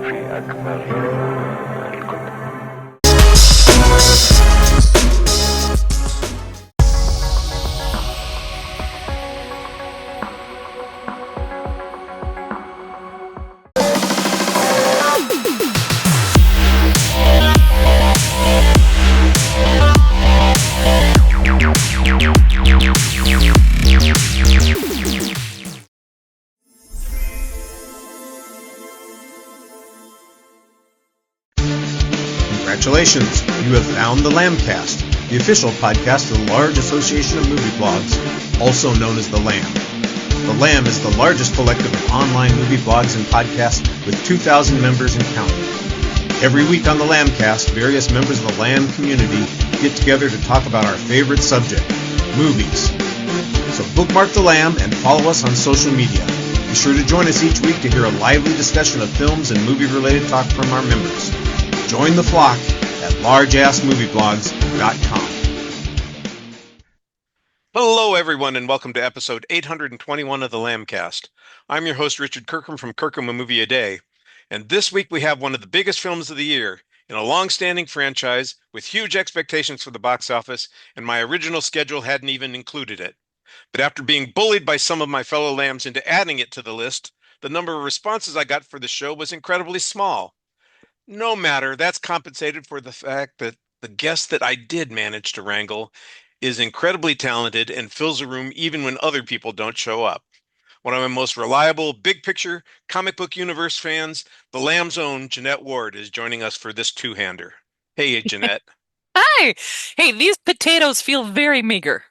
في أكبر الكتب. Congratulations, you have found the Lambcast, the official podcast of the large association of movie blogs, also known as the Lamb. The Lamb is the largest collective of online movie blogs and podcasts with 2,000 members and counting. Every week on the Lambcast, various members of the Lamb community get together to talk about our favorite subject, movies. So bookmark the Lamb and follow us on social media. Be sure to join us each week to hear a lively discussion of films and movie-related talk from our members. Join the flock at largeassmovieblogs.com. Hello, everyone, and welcome to episode 821 of the Lambcast. I'm your host, Richard Kirkham from Kirkham, A Movie A Day, and this week we have one of the biggest films of the year in a long-standing franchise with huge expectations for the box office, and my original schedule hadn't even included it. But after being bullied by some of my fellow Lambs into adding it to the list, the number of responses I got for the show was incredibly small. No matter, that's compensated for the fact that the guest that I did manage to wrangle is incredibly talented and fills a room even when other people don't show up. One of my most reliable big picture comic book universe fans, the Lamb's own Jeanette Ward, is joining us for this two-hander. Hey, Jeanette. Hi. Hey, these potatoes feel very meager.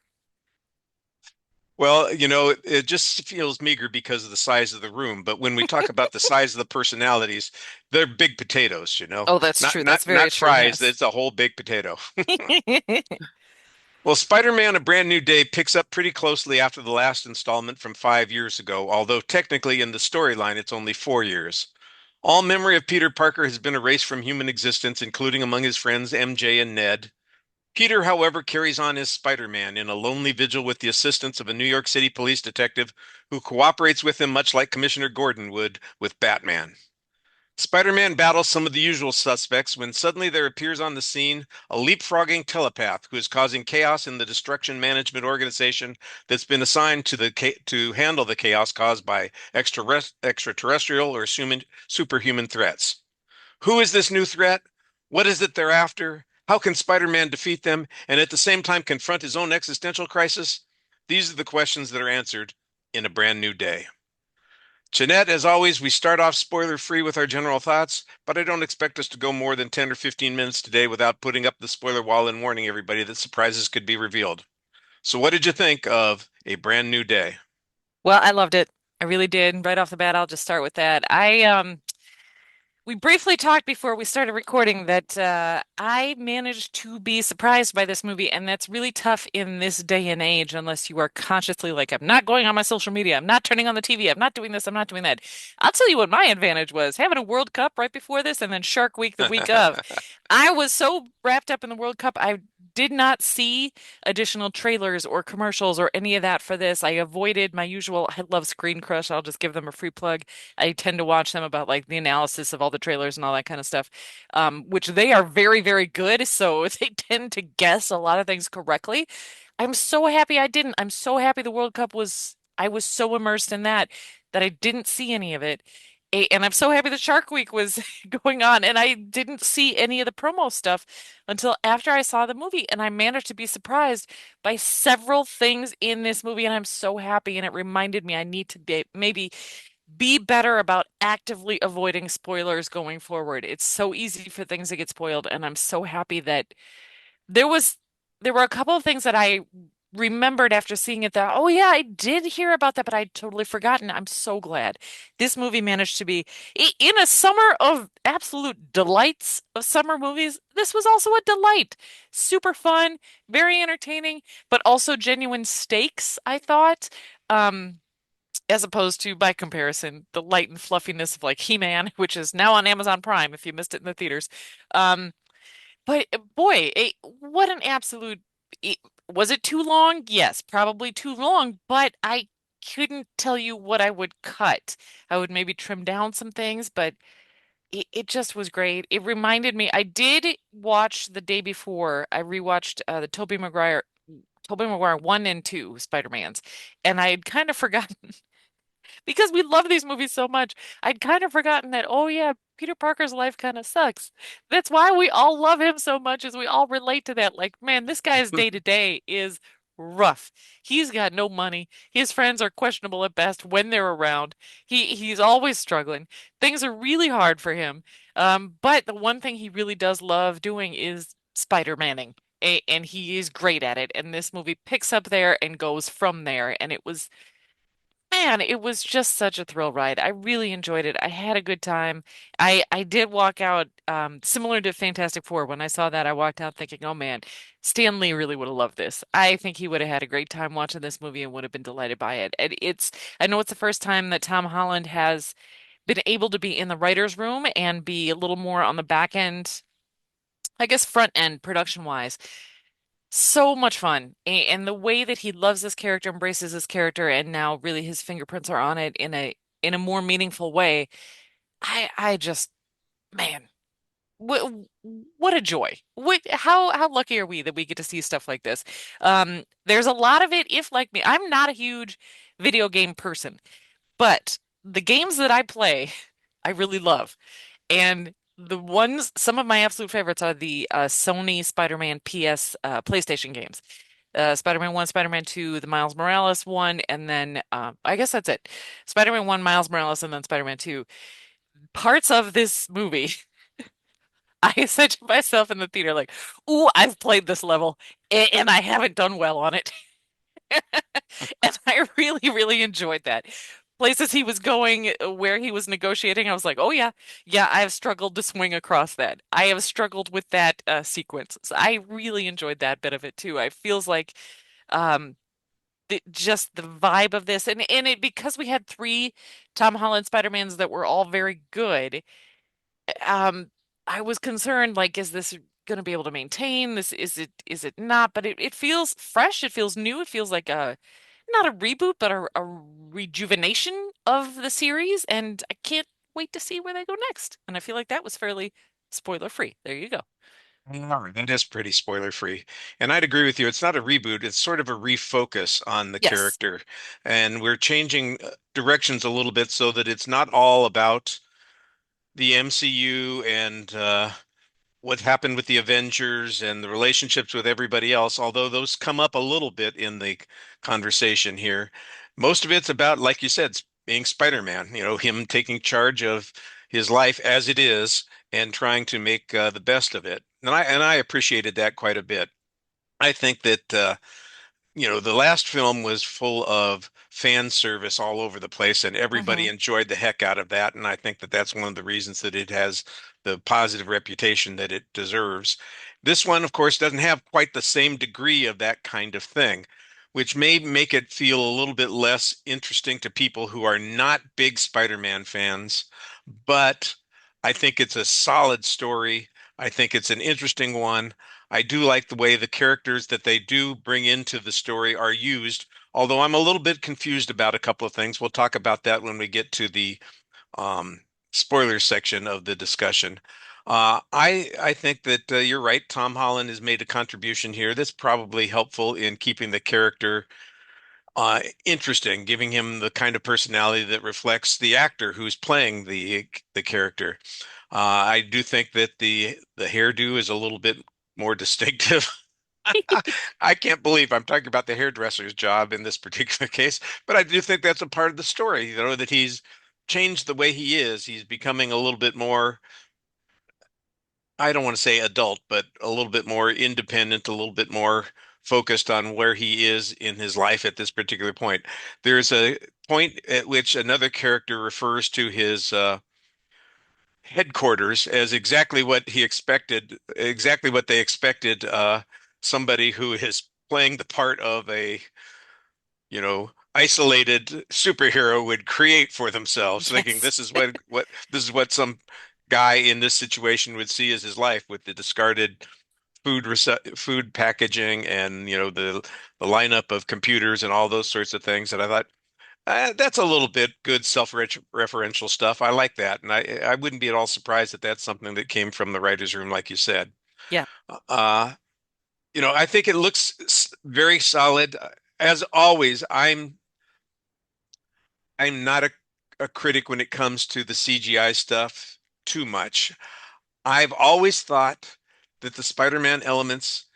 Well, it just feels meager because of the size of the room. But when we talk about the size of the personalities, they're big potatoes, Oh, that's true. That's very not true. fries. Yes. It's a whole big potato. Well, Spider-Man: A Brand New Day picks up pretty closely after the last installment from 5 years ago, although technically in the storyline it's only 4 years. All memory of Peter Parker has been erased from human existence, including among his friends MJ and Ned. Peter, however, carries on as Spider-Man in a lonely vigil with the assistance of a New York City police detective who cooperates with him much like Commissioner Gordon would with Batman. Spider-Man battles some of the usual suspects when suddenly there appears on the scene a leapfrogging telepath who is causing chaos in the destruction management organization that's been assigned to handle the chaos caused by extraterrestrial or superhuman threats. Who is this new threat? What is it they're after? How can Spider-Man defeat them and at the same time confront his own existential crisis? These are the questions that are answered in A Brand New Day. Jeanette, as always, we start off spoiler-free with our general thoughts, but I don't expect us to go more than 10 or 15 minutes today without putting up the spoiler wall and warning everybody that surprises could be revealed. So what did you think of A Brand New Day? Well, I loved it. I really did. Right off the bat, I'll just start with that. We briefly talked before we started recording that I managed to be surprised by this movie, and that's really tough in this day and age unless you are consciously like, I'm not going on my social media, I'm not turning on the TV, I'm not doing this, I'm not doing that. I'll tell you what my advantage was, having a World Cup right before this and then Shark Week the week of. I was so wrapped up in the World Cup, I did not see additional trailers or commercials or any of that for this. I avoided my usual, I love Screen Crush, I'll just give them a free plug. I tend to watch them about like the analysis of all the trailers and all that kind of stuff, which they are very, very good. So they tend to guess a lot of things correctly. I'm so happy I didn't. I'm so happy the World Cup I was so immersed in that I didn't see any of it. And I'm so happy the Shark Week was going on and I didn't see any of the promo stuff until after I saw the movie. And I managed to be surprised by several things in this movie. And I'm so happy. And it reminded me I need to maybe be better about actively avoiding spoilers going forward. It's so easy for things to get spoiled. And I'm so happy that there were a couple of things that I remembered after seeing it that, oh yeah, I did hear about that, but I'd totally forgotten. I'm so glad this movie managed to be in a summer of absolute delights of summer movies. This was also a delight. Super fun, very entertaining, but also genuine stakes, I thought. As opposed to, by comparison, the light and fluffiness of like He-Man, which is now on Amazon Prime if you missed it in the theaters. But boy, what an absolute was it too long? Yes, probably too long, but I couldn't tell you what I would cut. I would maybe trim down some things, but it just was great. It reminded me, I did watch the day before. I rewatched the Tobey Maguire 1 and 2 Spider-Mans, and I had kind of forgotten because we love these movies so much. I'd kind of forgotten that, oh yeah, Peter Parker's life kind of sucks. That's why we all love him so much, is we all relate to that. Like, man, this guy's day to day is rough. He's got no money. His friends are questionable at best when they're around. He's always struggling. Things are really hard for him. But the one thing he really does love doing is Spider-Manning. And he is great at it. And this movie picks up there and goes from there. And it was Man, it was just such a thrill ride. I really enjoyed it. I had a good time. I did walk out similar to Fantastic Four. When I saw that, I walked out thinking, "Oh man, Stan Lee really would have loved this. I think he would have had a great time watching this movie and would have been delighted by it." And I know it's the first time that Tom Holland has been able to be in the writer's room and be a little more on the back end, I guess front end production wise. So much fun. And the way that he loves this character, embraces this character, and now really his fingerprints are on it in a more meaningful way. I just, man, what what a joy. How lucky are we that we get to see stuff like this? There's a lot of it, if like me, I'm not a huge video game person, but the games that I play, I really love. And some of my absolute favorites are the Sony Spider-Man PS PlayStation games. Spider-Man 1, Spider-Man 2, the Miles Morales one, and then I guess that's it. Spider-Man 1, Miles Morales, and then Spider-Man 2. Parts of this movie, I said to myself in the theater, like, "Ooh, I've played this level, and I haven't done well on it." And I really, really enjoyed that. Places he was going, where he was negotiating, I was like, oh yeah, yeah, I have struggled to swing across that. I have struggled with that sequence. So I really enjoyed that bit of it too. I feels like um just the vibe of this, and it, because we had three Tom Holland Spider-Mans that were all very good. um I was concerned, like, is this going to be able to maintain this? Is it not? But it feels fresh, it feels new, it feels like a not a reboot, but a rejuvenation of the series, and I can't wait to see where they go next. And I feel like that was fairly spoiler free. There you go. Yeah, that is pretty spoiler free. And I'd agree with you. It's not a reboot, it's sort of a refocus on the Yes. character. And we're changing directions a little bit so that it's not all about the MCU and what happened with the Avengers and the relationships with everybody else, although those come up a little bit in the conversation here. Most of it's about, like you said, being Spider-Man, him taking charge of his life as it is and trying to make the best of it. And I appreciated that quite a bit. I think that the last film was full of fan service all over the place, and everybody Hmm. enjoyed the heck out of that. And I think that that's one of the reasons that it has the positive reputation that it deserves. This one, of course, doesn't have quite the same degree of that kind of thing, which may make it feel a little bit less interesting to people who are not big Spider-Man fans. But I think it's a solid story. I think it's an interesting one. I do like the way the characters that they do bring into the story are used, although I'm a little bit confused about a couple of things. We'll talk about that when we get to the um, spoiler section of the discussion. I think that you're right. Tom Holland has made a contribution here that's probably helpful in keeping the character interesting, giving him the kind of personality that reflects the actor who's playing the character. I do think that the hairdo is a little bit more distinctive. I can't believe I'm talking about the hairdresser's job in this particular case, but I do think that's a part of the story, that he's changed the way he is. He's becoming a little bit more, I don't want to say adult, but a little bit more independent, a little bit more focused on where he is in his life at this particular point. There's a point at which another character refers to his headquarters as exactly what he expected, exactly what they expected somebody who is playing the part of a, isolated superhero would create for themselves, thinking Yes. this is what some guy in this situation would see as his life with the discarded food packaging and the lineup of computers and all those sorts of things. And I thought, That's a little bit good self-referential stuff. I like that, and I wouldn't be at all surprised that that's something that came from the writers' room, like you said. Yeah. Uh, I think it looks very solid. As always, I'm not a critic when it comes to the CGI stuff too much. I've always thought that the Spider-Man elements,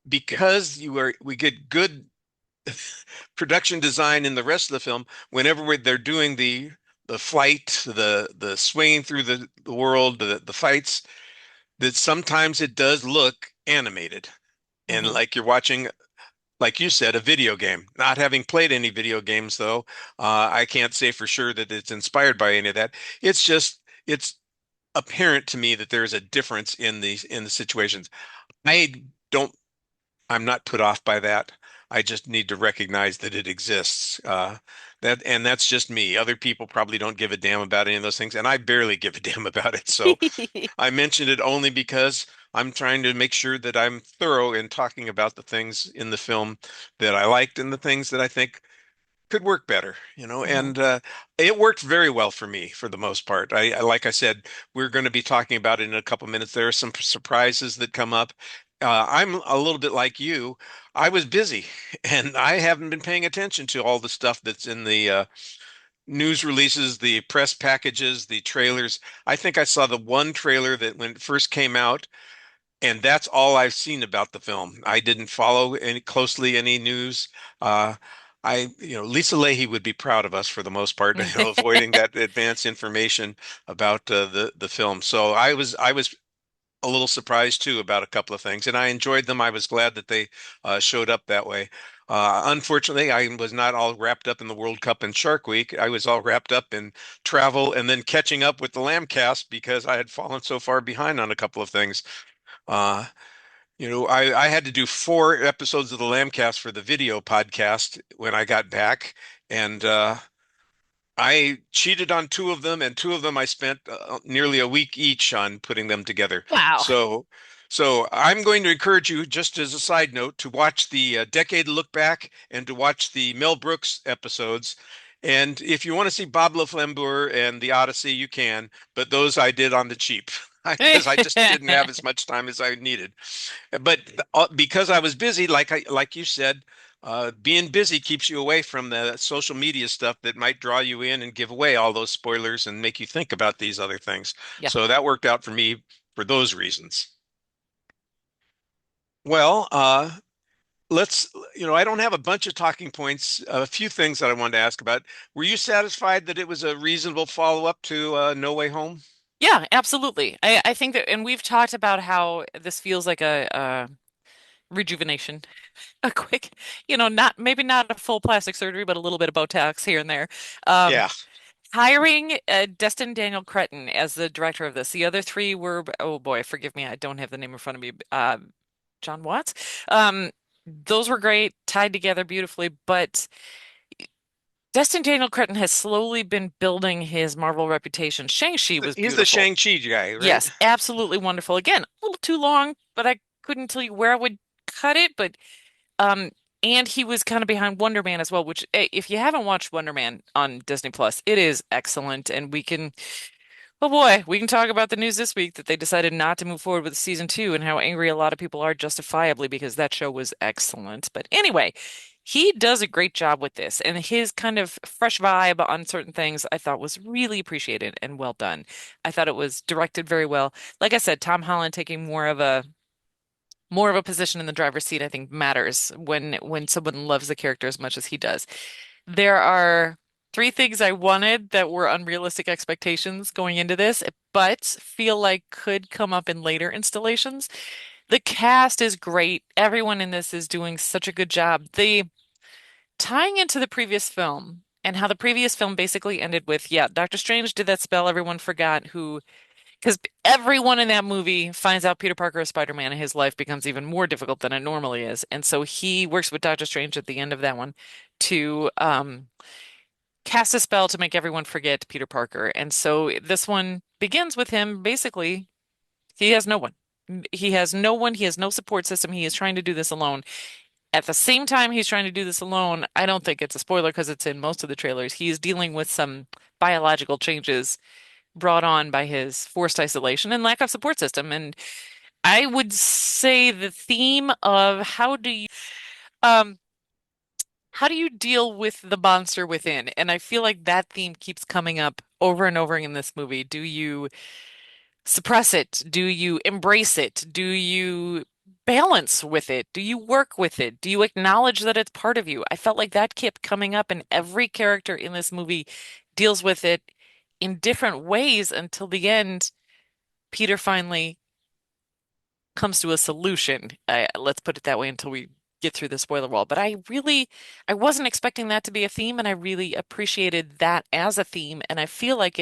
because we get good production design in the rest of the film, whenever they're doing the flight, the swinging through the world, the fights, that sometimes it does look animated. And Hmm. like you're watching, like you said, a video game. Not having played any video games, though, I can't say for sure that it's inspired by any of that. It's apparent to me that there's a difference in the situations. I don't, I'm not put off by that. I just need to recognize that it exists. That's just me. Other people probably don't give a damn about any of those things, and I barely give a damn about it. So I mentioned it only because I'm trying to make sure that I'm thorough in talking about the things in the film that I liked and the things that I think could work better, Hmm. and it worked very well for me for the most part. Like I said, we're going to be talking about it in a couple minutes. There are some surprises that come up. I'm a little bit like you. I was busy and I haven't been paying attention to all the stuff that's in the news releases, the press packages, the trailers. I think I saw the one trailer that when it first came out, and that's all I've seen about the film. I didn't follow any closely any news. Uh, Lisa Leahy would be proud of us for the most part, avoiding that advanced information about the film. So I was a little surprised too about a couple of things, and I enjoyed them. I was glad that they showed up that way. Unfortunately, I was not all wrapped up in the World Cup and Shark Week. I was all wrapped up in travel and then catching up with the Lambcast because I had fallen so far behind on a couple of things. Uh, I had to do 4 episodes of the Lambcast for the video podcast when I got back, and I cheated on 2 of them, and 2 of them I spent nearly a week each on putting them together. Wow. So, so I'm going to encourage you, just as a side note, to watch the Decade Look Back and to watch the Mel Brooks episodes. And if you want to see Bob LaFleur and the Odyssey, you can, but those I did on the cheap because I just didn't have as much time as I needed. But because I was busy, like you said, being busy keeps you away from the social media stuff that might draw you in and give away all those spoilers and make you think about these other things. Yeah. So that worked out for me for those reasons. Well, let's, I don't have a bunch of talking points, a few things that I wanted to ask about. Were you satisfied that it was a reasonable follow-up to No Way Home? Yeah, absolutely. I think that, and we've talked about how this feels like a rejuvenation, a quick, not maybe not a full plastic surgery, but a little bit of Botox here and there. Um, Yeah. Hiring Destin Daniel Cretton as the director of this. The other three were, oh boy, forgive me, I don't have the name in front of me. John Watts. Um, those were great, tied together beautifully, but Destin Daniel Cretton has slowly been building his Marvel reputation. Shang-Chi was He's the beautiful. Shang-Chi guy, right? Yes, absolutely wonderful. Again, a little too long, but I couldn't tell you where I would cut it. But um, and he was kind of behind Wonder Man as well, which if you haven't watched Wonder Man on Disney Plus, it is excellent. And we can, oh boy, we can talk about the news this week that they decided not to move forward with season 2 and how angry a lot of people are justifiably because that show was excellent. But anyway, he does a great job with this, and his kind of fresh vibe on certain things I thought was really appreciated and well done. I thought it was directed very well. Like I said, Tom Holland taking more of a position in the driver's seat, I think matters when someone loves the character as much as he does. There are 3 things I wanted that were unrealistic expectations going into this, but feel like could come up in later installations. The cast is great. Everyone in this is doing such a good job. The tying into the previous film and how the previous film basically ended with, yeah, Doctor Strange did that spell everyone forgot who because everyone in that movie finds out Peter Parker is Spider-Man and his life becomes even more difficult than it normally is. And so he works with Doctor Strange at the end of that one to cast a spell to make everyone forget Peter Parker. And so this one begins with him basically, he has no one. He has no one, he has no support system. He is trying to do this alone. At the same time, he's trying to do this alone. I don't think it's a spoiler because it's in most of the trailers. He's dealing with some biological changes brought on by his forced isolation and lack of support system. And I would say the theme of um how do you deal with the monster within? And I feel like that theme keeps coming up over and over in this movie. Do you suppress it? Do you embrace it? Do you balance with it? Do you work with it? Do you acknowledge that it's part of you? I felt like that kept coming up, and every character in this movie deals with it in different ways until the end. Peter finally comes to a solution. Let's put it that way until we get through the spoiler wall. But I wasn't expecting that to be a theme, and I really appreciated that as a theme. And I feel like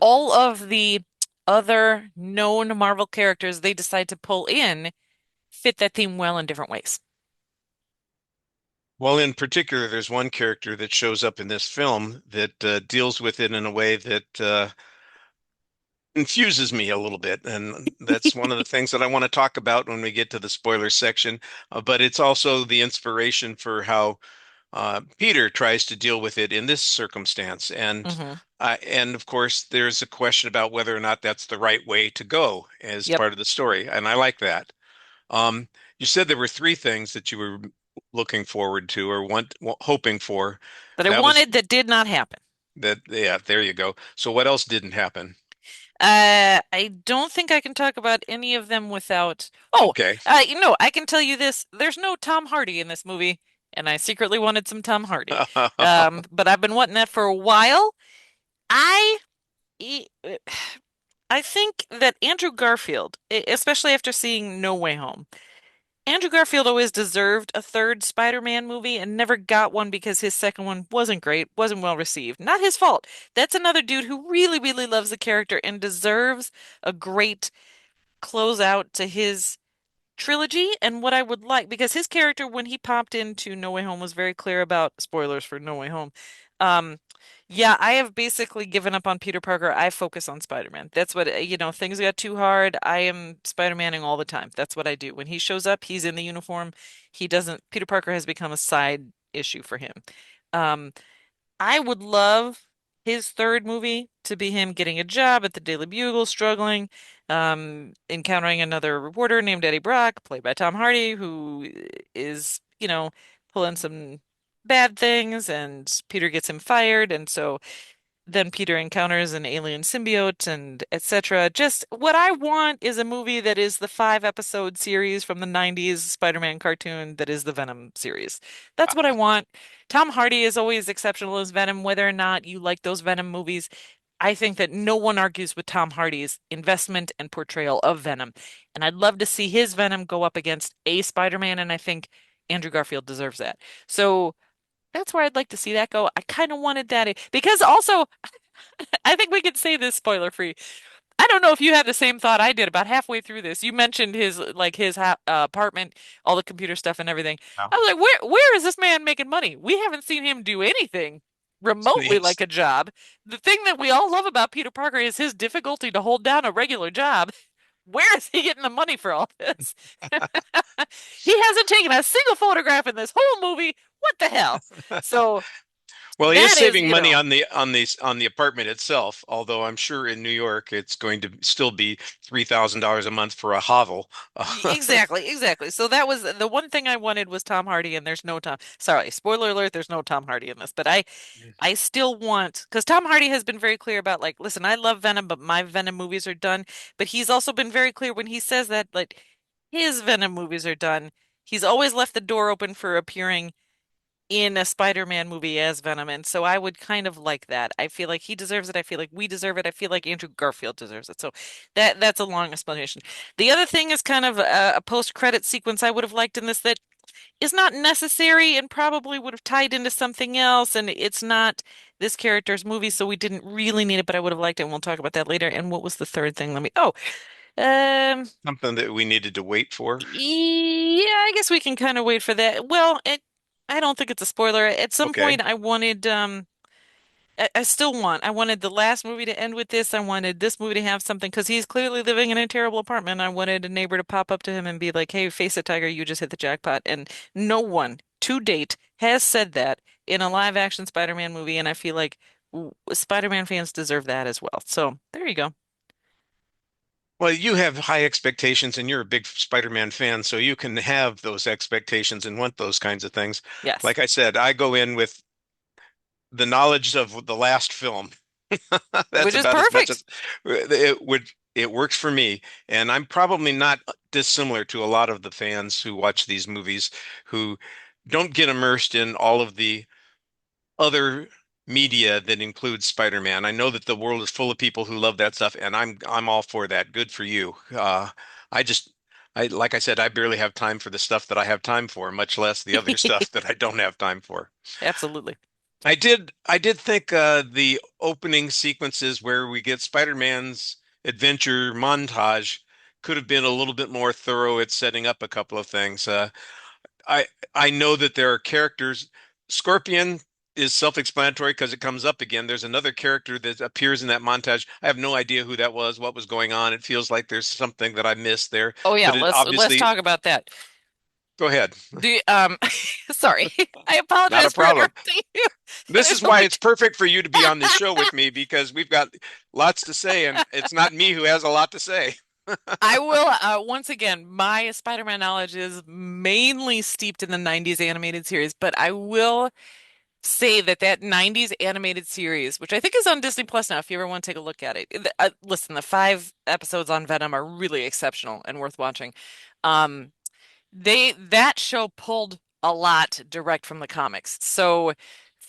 all of the other known Marvel characters they decide to pull in fit that theme well in different ways. Well, in particular, there's one character that shows up in this film that deals with it in a way that confuses me a little bit. And that's one of the things that I want to talk about when we get to the spoiler section. But it's also the inspiration for how Peter tries to deal with it in this circumstance. Hmm. And of course, there's a question about whether or not that's the right way to go as Yep. part of the story. And I like that. Um, you said there were three things that you were looking forward to or hoping for. That I That was wanted that did not happen. that, yeah, there you go. So what else didn't happen? I don't think I can talk about any of them without. Oh, Okay. I can tell you this. There's no Tom Hardy in this movie, and I secretly wanted some Tom Hardy. But I've been wanting that for a while. I, e- I think that Andrew Garfield, especially after seeing No Way Home, Andrew Garfield always deserved a third Spider-Man movie and never got one because his second one wasn't great, wasn't well received. Not his fault. That's another dude who really, really loves the character and deserves a great closeout to his trilogy. And what I would like, because his character, when he popped into No Way Home, was very clear about spoilers for No Way Home. Um, yeah, I have basically given up on Peter Parker. I focus on Spider-Man. That's what, things got too hard. I am Spider-Maning all the time. That's what I do. When he shows up, he's in the uniform. He doesn't, Peter Parker has become a side issue for him. Um, I would love his third movie to be him getting a job at the Daily Bugle, struggling, encountering another reporter named Eddie Brock, played by Tom Hardy, who is, pulling some bad things, and Peter gets him fired, and so then Peter encounters an alien symbiote and etc. Just what I want is a movie that is the 5 episode series from the 90s Spider-Man cartoon that is the Venom series. That's what I want. Tom Hardy is always exceptional as Venom, whether or not you like those Venom movies. I think that no one argues with Tom Hardy's investment and portrayal of Venom. And I'd love to see his Venom go up against a Spider-Man, and I think Andrew Garfield deserves that. So that's where I'd like to see that go. I kind of wanted that because also I think we could say this spoiler free. I don't know if you had the same thought I did about halfway through this. You mentioned his apartment, all the computer stuff and everything. Wow. I was like, where is this man making money? We haven't seen him do anything remotely Yes. like a job. The thing that we all love about Peter Parker is his difficulty to hold down a regular job. Where is he getting the money for all this? He hasn't taken a single photograph in this whole movie. What the hell? So Well, he is that is, saving money on the apartment itself, although I'm sure in New York it's going to still be $3,000 a month for a hovel. exactly, exactly. So that was the one thing I wanted was Tom Hardy, and there's no Tom. Sorry, spoiler alert, there's no Tom Hardy in this, but I still want because Tom Hardy has been very clear about like, listen, I love Venom, but my Venom movies are done. But he's also been very clear when he says that like his Venom movies are done. He's always left the door open for appearing in a Spider-Man movie as Venom, and so I would kind of like that. I feel like he deserves it. I feel like we deserve it. I feel like Andrew Garfield deserves it. So that's a long explanation. The other thing is kind of a post-credit sequence I would have liked in this that is not necessary and probably would have tied into something else, and it's not this character's movie, so we didn't really need it, but I would have liked it, and we'll talk about that later. And what was the third thing? Um, Something that we needed to wait for. yeah, I guess we can kind of wait for that. I don't think it's a spoiler. At some Okay. point, I wanted I still I wanted the last movie to end with this. I wanted this movie to have something because he's clearly living in a terrible apartment. I wanted a neighbor to pop up to him and be like, "Hey, face it, Tiger, you just hit the jackpot." And no one to date has said that in a live action Spider-Man movie, and I feel like Spider-Man fans deserve that as well. So there you go. Well, you have high expectations and you're a big Spider-Man fan, so you can have those expectations and want those kinds of things. Yes, Like I said, I go in with the knowledge of the last film. That's which is about as much perfect. as it works for me. And I'm probably not dissimilar to a lot of the fans who watch these movies who don't get immersed in all of the other media that includes Spider-Man. I know that the world is full of people who love that stuff, and I'm all for that. Good for you. I just I like I said, I barely have time for the stuff that I have time for, much less the other stuff that I don't have time for. Absolutely. I did think the opening sequences where we get Spider-Man's adventure montage could have been a little bit more thorough at setting up a couple of things. I I know that there are characters. Scorpion is self-explanatory because it comes up again. There's another character that appears in that montage. I have no idea who that was, what was going on. It feels like there's something that I missed there, Oh yeah, but it let's obviously, talk about that. go ahead. Do sorry. I Not a apologize for problem. interrupting you. This I is feel why it's like perfect for you to be on this show with me because we've got lots to say, and it's not me who has a lot to say. I will once again, my Spider-Man knowledge is mainly steeped in the 90s animated series, but I will say that that 90s animated series, which I think is on Disney Plus now, if you ever want to take a look at it. Listen, the 5 episodes on Venom are really exceptional and worth watching. Um, that show pulled a lot direct from the comics. So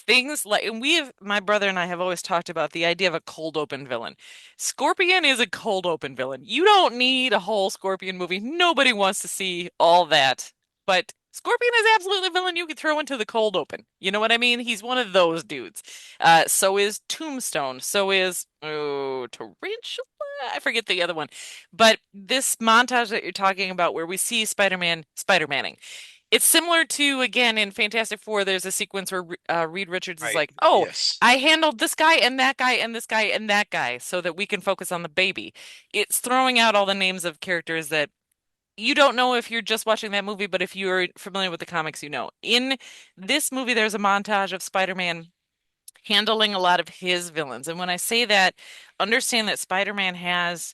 things like, and my brother and I have always talked about the idea of a cold open villain. Scorpion is a cold open villain. You don't need a whole Scorpion movie. Nobody wants to see all that. But Scorpion is absolutely a villain you could throw into the cold open. You know what I mean? He's one of those dudes. So is Tombstone. So is, oh, Tarantula. I forget the other one. But this montage that you're talking about where we see Spider-Man Spider-Manning, it's similar to, again, in Fantastic Four, there's a sequence where Reed Richards is Right. like, "Oh, Yes. I handled this guy and that guy and this guy and that guy so that we can focus on the baby." It's throwing out all the names of characters that you don't know if you're just watching that movie, but if you're familiar with the comics, you know. In this movie, there's a montage of Spider-Man handling a lot of his villains. And when I say that, understand that Spider-Man has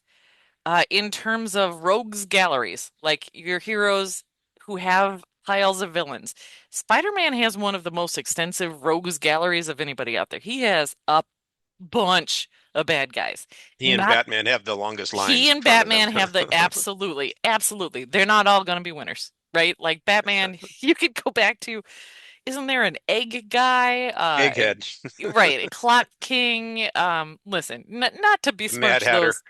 in terms of rogues galleries, like your heroes who have piles of villains. Spider-Man has one of the most extensive rogues galleries of anybody out there. He has a bunch of bad guys. He and Not Batman have the longest line he in and front of them. Batman have the absolutely, absolutely. They're not all going to be winners, right? Like Batman, you could go back to, isn't there an egg guy? Egghead, Right, Clock King. Listen, not to the Mad besmirch Hatter. those.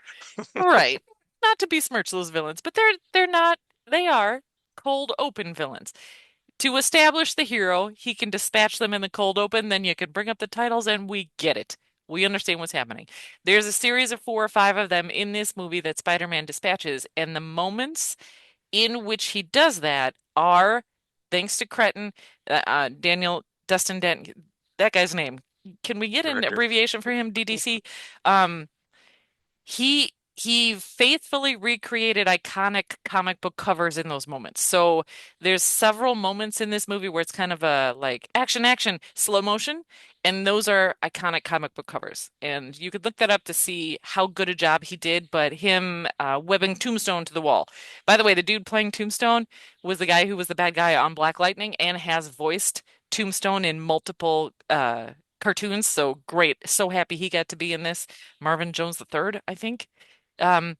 Right. Not to besmirch those villains, but they're not they are cold open villains. To establish the hero, he can dispatch them in the cold open, then you can bring up the titles and we get it. We understand what's happening. There's a series of 4 or 5 of them in this movie that Spider-Man dispatches, and the moments in which he does that are, thanks to Cretin, Daniel Dustin Dent, that guy's name. Can we get an Director. abbreviation for him, DDC? Um, he faithfully recreated iconic comic book covers in those moments. So there's several moments in this movie where it's kind of a like action, slow motion, and those are iconic comic book covers. And you could look that up to see how good a job he did, but him webbing Tombstone to the wall. By the way, the dude playing Tombstone was the guy who was the bad guy on Black Lightning and has voiced Tombstone in multiple cartoons. So great. So happy he got to be in this. Marvin Jones III, I think. Um,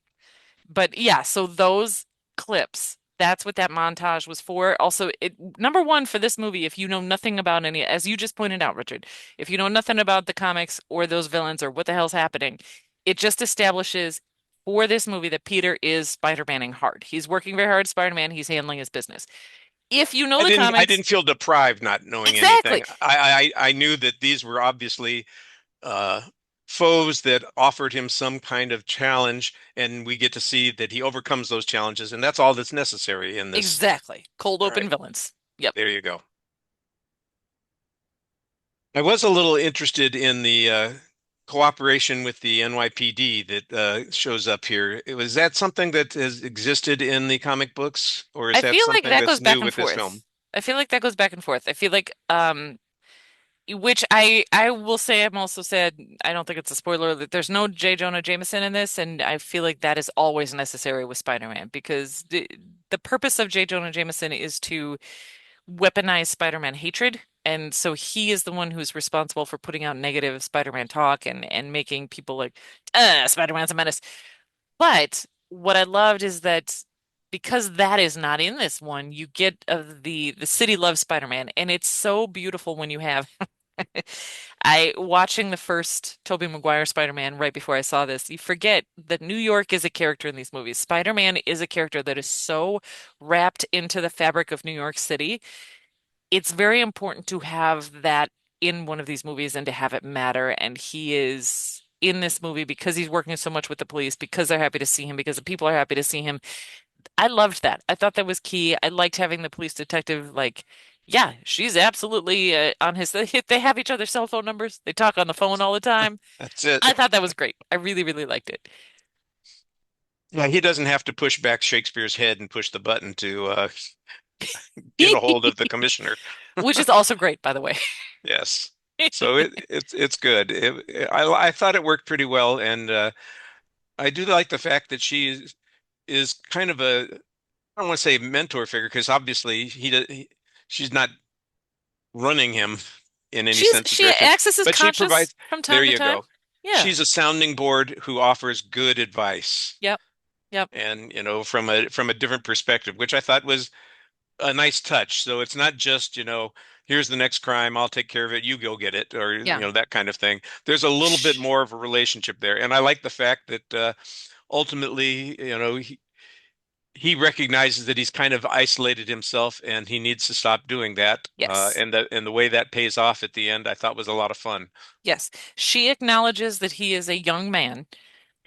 but yeah, so those clips, that's what that montage was for. Also, number one for this movie, if you know nothing about any, as you just pointed out, Richard, if you know nothing about the comics or those villains or what the hell's happening, it just establishes for this movie that Peter is Spider-Maning hard. He's working very hard, Spider-Man, he's handling his business. If you know I the didn't I comics, didn't feel deprived not knowing exactly. anything. I knew that these were obviously uh foes that offered him some kind of challenge, and we get to see that he overcomes those challenges, and that's all that's necessary in this. Exactly. Cold All open right, villains. Yep. there you go. I was a little interested in the cooperation with the NYPD that shows up here. Was that something that has existed in the comic books, or is I that feel like something that that's goes back new and with this film? forth. I feel like that goes back and forth. I feel like which I will say I'm also sad I don't think it's a spoiler that there's no J. Jonah Jameson in this, and I feel like that is always necessary with Spider-Man because the purpose of J. Jonah Jameson is to weaponize Spider-Man hatred. And so he is the one who's responsible for putting out negative Spider-Man talk and making people like, Spider-Man's a menace. But what I loved is that because that is not in this one, you get of the city loves Spider-Man, and it's so beautiful when you have I watching the first Tobey Maguire Spider-Man right before I saw this, you forget that New York is a character in these movies. Spider-Man is a character that is so wrapped into the fabric of New York City. It's very important to have that in one of these movies and to have it matter. And he is in this movie because he's working so much with the police, because they're happy to see him, because the people are happy to see him. I loved that. I thought that was key. I liked having the police detective like, yeah, she's absolutely on his. They have each other's cell phone numbers. They talk on the phone all the time. That's it. I thought that was great. I really, really liked it. Yeah, he doesn't have to push back Shakespeare's head and push the button to get a hold of the commissioner. Which is also great, by the way. Yes. So it's good. I thought it worked pretty well, and I do like the fact that is kind of a, I don't want to say mentor figure because obviously she's not running him in any sense of She direction, acts as his but she conscious provides, from there time to you time. go. Yeah. She's a sounding board who offers good advice Yep. Yep. and from a different perspective, which I thought was a nice touch. So it's not just, here's the next crime, I'll take care of it, you go get it, or Yeah. that kind of thing. There's a little bit Shh. more of a relationship there. And I like the fact that ultimately, he recognizes that he's kind of isolated himself and he needs to stop doing that. Yes. And the way that pays off at the end, I thought was a lot of fun. Yes. She acknowledges that he is a young man,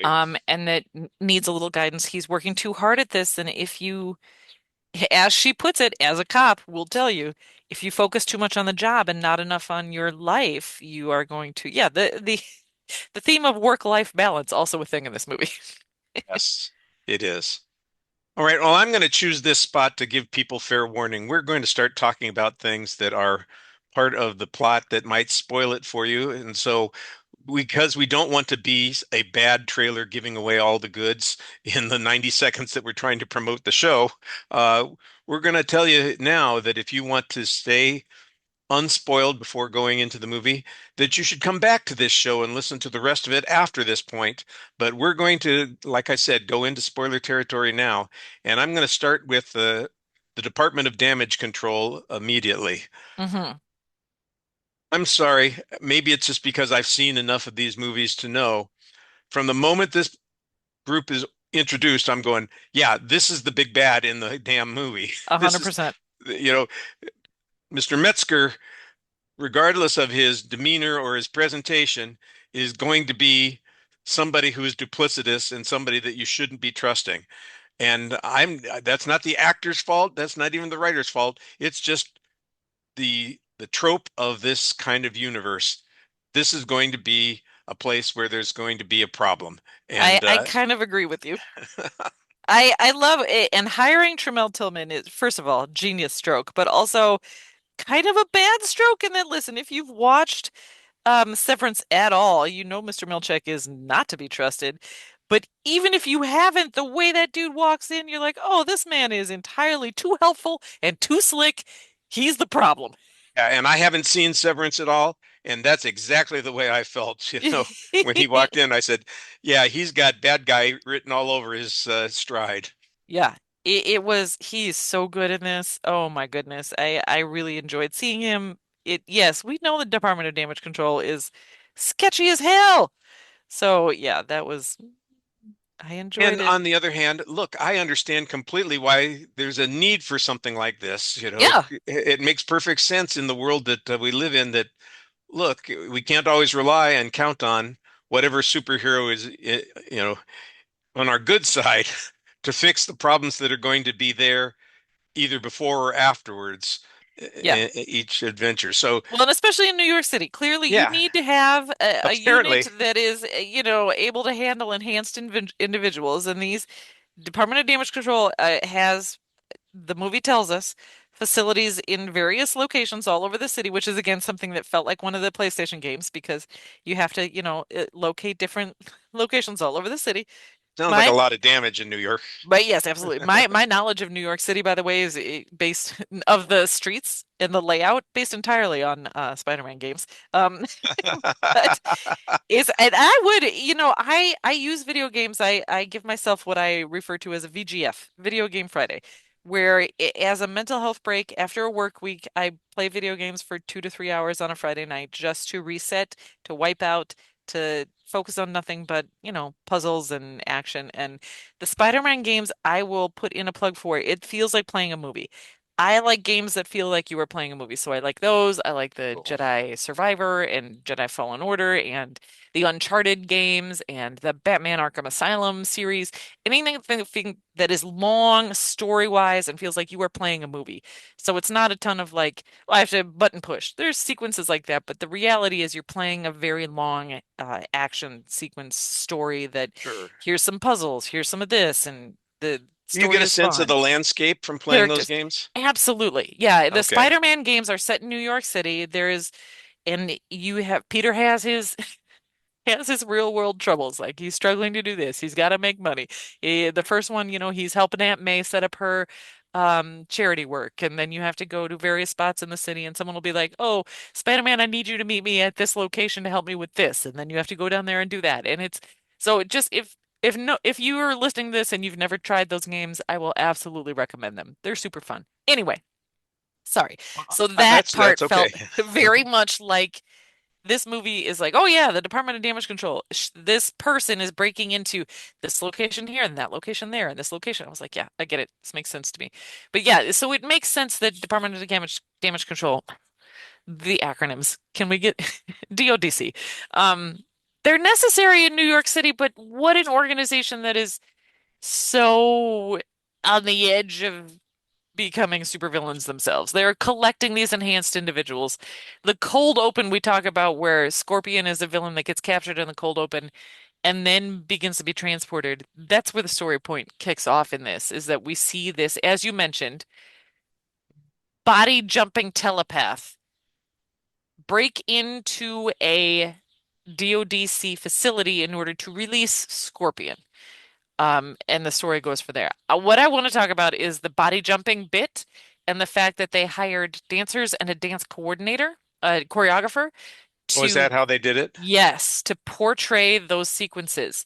and that needs a little guidance. He's working too hard at this, and if you, as she puts it, as a cop, will tell you, if you focus too much on the job and not enough on your life, you are going to, yeah, the theme of work-life balance also a thing in this movie. Yes, it is. All right, well, I'm going to choose this spot to give people fair warning. We're going to start talking about things that are part of the plot that might spoil it for you. And so, because we don't want to be a bad trailer giving away all the goods in the 90 seconds that we're trying to promote the show, uh, we're going to tell you now that if you want to stay unspoiled before going into the movie, that you should come back to this show and listen to the rest of it after this point. But we're going to, like I said, go into spoiler territory now. And I'm going to start with the Department of Damage Control immediately. Hmm. I'm sorry, maybe it's just because I've seen enough of these movies to know from the moment this group is introduced, I'm going, yeah, this is the big bad in the damn movie. A This hundred is, percent. you know, Mr. Metzger, regardless of his demeanor or his presentation, is going to be somebody who is duplicitous and somebody that you shouldn't be trusting. And that's not the actor's fault. That's not even the writer's fault. It's just the trope of this kind of universe. This is going to be a place where there's going to be a problem. I And I kind of agree with you. I love it, and hiring Tremel Tillman is, first of all, genius stroke, but also kind of a bad stroke in that, listen, if you've watched Severance at all, you know Mr. Milchek is not to be trusted. But even if you haven't, the way that dude walks in, you're like, oh, this man is entirely too helpful and too slick. He's the problem. and I haven't seen Severance at all. And that's exactly the way I felt, when he walked in, I said, yeah, he's got bad guy written all over his stride. Yeah, it was, he's so good in this. Oh my goodness. I really enjoyed seeing him. Yes, we know the Department of Damage Control is sketchy as hell. So yeah, I enjoyed And it. on the other hand, look, I understand completely why there's a need for something like this. Yeah. It makes perfect sense in the world that we live in that, look, we can't always rely and count on whatever superhero is, on our good side to fix the problems that are going to be there either before or afterwards. Yeah. each adventure. So Well, and especially in New York City, clearly you yeah, need to have a unit apparently that is, able to handle enhanced individuals. And these Department of Damage Control has, the movie tells us, facilities in various locations all over the city, which is again something that felt like one of the PlayStation games because you have to, locate different locations all over the city. sounds like a My lot of damage in New York. But yes, absolutely. My knowledge of New York City, by the way, is based of the streets and the layout based entirely on Spider-Man games. Um, but and I would, I use video games. I give myself what I refer to as a VGF, Video Game Friday, where as a mental health break after a work week, I play video games for 2 to 3 hours on a Friday night just to reset, to wipe out, to focus on nothing but, puzzles and action. And the Spider-Man games I will put in a plug for. It feels like playing a movie. I like games that feel like you were playing a movie. So I like those. I like the Cool. Jedi Survivor and Jedi Fallen Order and the Uncharted games and the Batman Arkham Asylum series. Anything that is long story-wise and feels like you are playing a movie. So it's not a ton of like, well, I have to button push. There's sequences like that, but the reality is you're playing a very long action sequence story that Sure. here's some puzzles, here's some of this, and the Do you story get a is sense of fun. the landscape from playing those Characters. games? Absolutely. Yeah, the Okay. Spider-Man games are set in New York City. And you have Peter has his has his real world troubles. Like he's struggling to do this. He's got to make money. The first one, he's helping Aunt May set up her charity work, and then you have to go to various spots in the city, and someone will be like, "Oh, Spider-Man, I need you to meet me at this location to help me with this," and then you have to go down there and do that. And it's so it just if you are listening to this and you've never tried those games, I will absolutely recommend them. They're super fun. Anyway, sorry. So that part That's okay. felt very much like this movie is like, oh yeah, the Department of Damage Control. This person is breaking into this location here and that location there and this location. I was like, yeah, I get it. This makes sense to me. But yeah, so it makes sense that Department of Damage Control, the acronyms, can we get DODC? Um, they're necessary in New York City, but what an organization that is so on the edge of becoming supervillains themselves. They're collecting these enhanced individuals. The cold open we talk about, where Scorpion is a villain that gets captured in the cold open and then begins to be transported. That's where the story point kicks off in this, is that we see this, as you mentioned, body jumping telepath break into a DODC facility in order to release Scorpion. And the story goes for there. What I want to talk about is the body jumping bit and the fact that they hired dancers and a dance coordinator, a choreographer Was to, that how they did it? yes, to portray those sequences.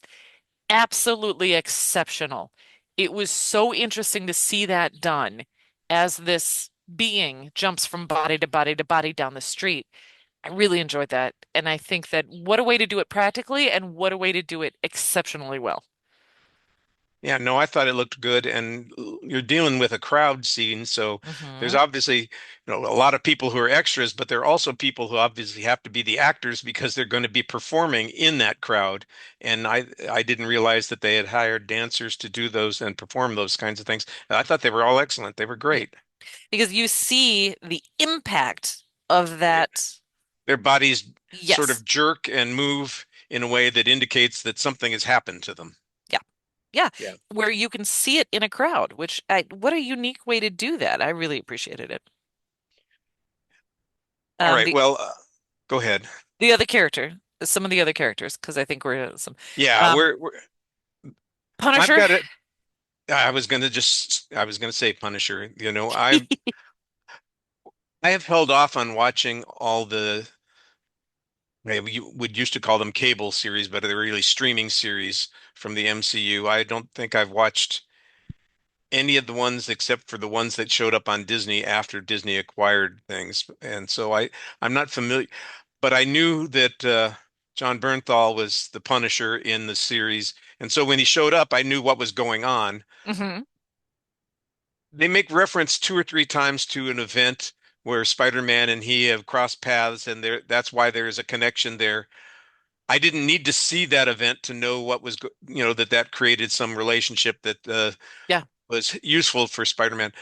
Absolutely exceptional. It was so interesting to see that done as this being jumps from body to body to body down the street. I really enjoyed that. And I think that what a way to do it practically and what a way to do it exceptionally well. Yeah, no, I thought it looked good, and you're dealing with a crowd scene, so there's Hmm. obviously, a lot of people who are extras, but there are also people who obviously have to be the actors because they're going to be performing in that crowd. And I didn't realize that they had hired dancers to do those and perform those kinds of things. I thought they were all excellent. They were Yeah. great. Because you see the impact of Their that. their bodies sort Yes. of jerk and move in a way that indicates that something has happened to them. Yeah. Yeah. Yeah. Where you can see it in a crowd, what a unique way to do that. I really appreciated it. All Um, right. the Well, go ahead. the other character, some of the other characters, because I think we're some Yeah, um I've Punisher. got it. I was gonna say Punisher. I have held off on watching all the you would used to call them cable series, but they're really streaming series from the MCU. I don't think I've watched any of the ones except for the ones that showed up on Disney after Disney acquired things. And so I'm not familiar, but I knew that John Bernthal was the Punisher in the series. And so when he showed up, I knew what was going on. Hmm. They make reference two or three times to an event where Spider-Man and he have crossed paths, and that's why there is a connection there. I didn't need to see that event to know what was, that created some relationship that Yeah. was useful for Spider-Man.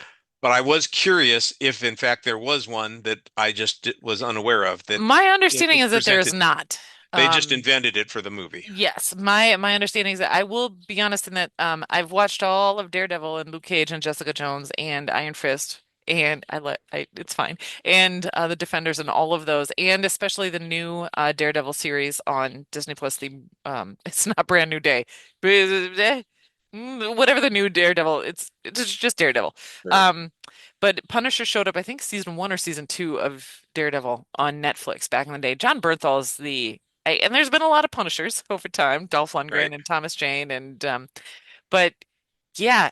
but I was curious if, in fact, there was one that I just was unaware of that My it understanding was is that there is presented. not. They just Um, invented it for the movie. Yes, my understanding is that I will be honest in that I've watched all of Daredevil and Luke Cage and Jessica Jones and Iron Fist and I it's fine and the Defenders and all of those and especially the new Daredevil series on Disney Plus. The it's not Brand New Day, whatever the new Daredevil. It's just Daredevil. Sure. Um, but Punisher showed up I think season one or season two of Daredevil on Netflix back in the day. John Bernthal is and there's been a lot of Punishers over time, Dolph Right. Lundgren and Thomas Jane, and but yeah,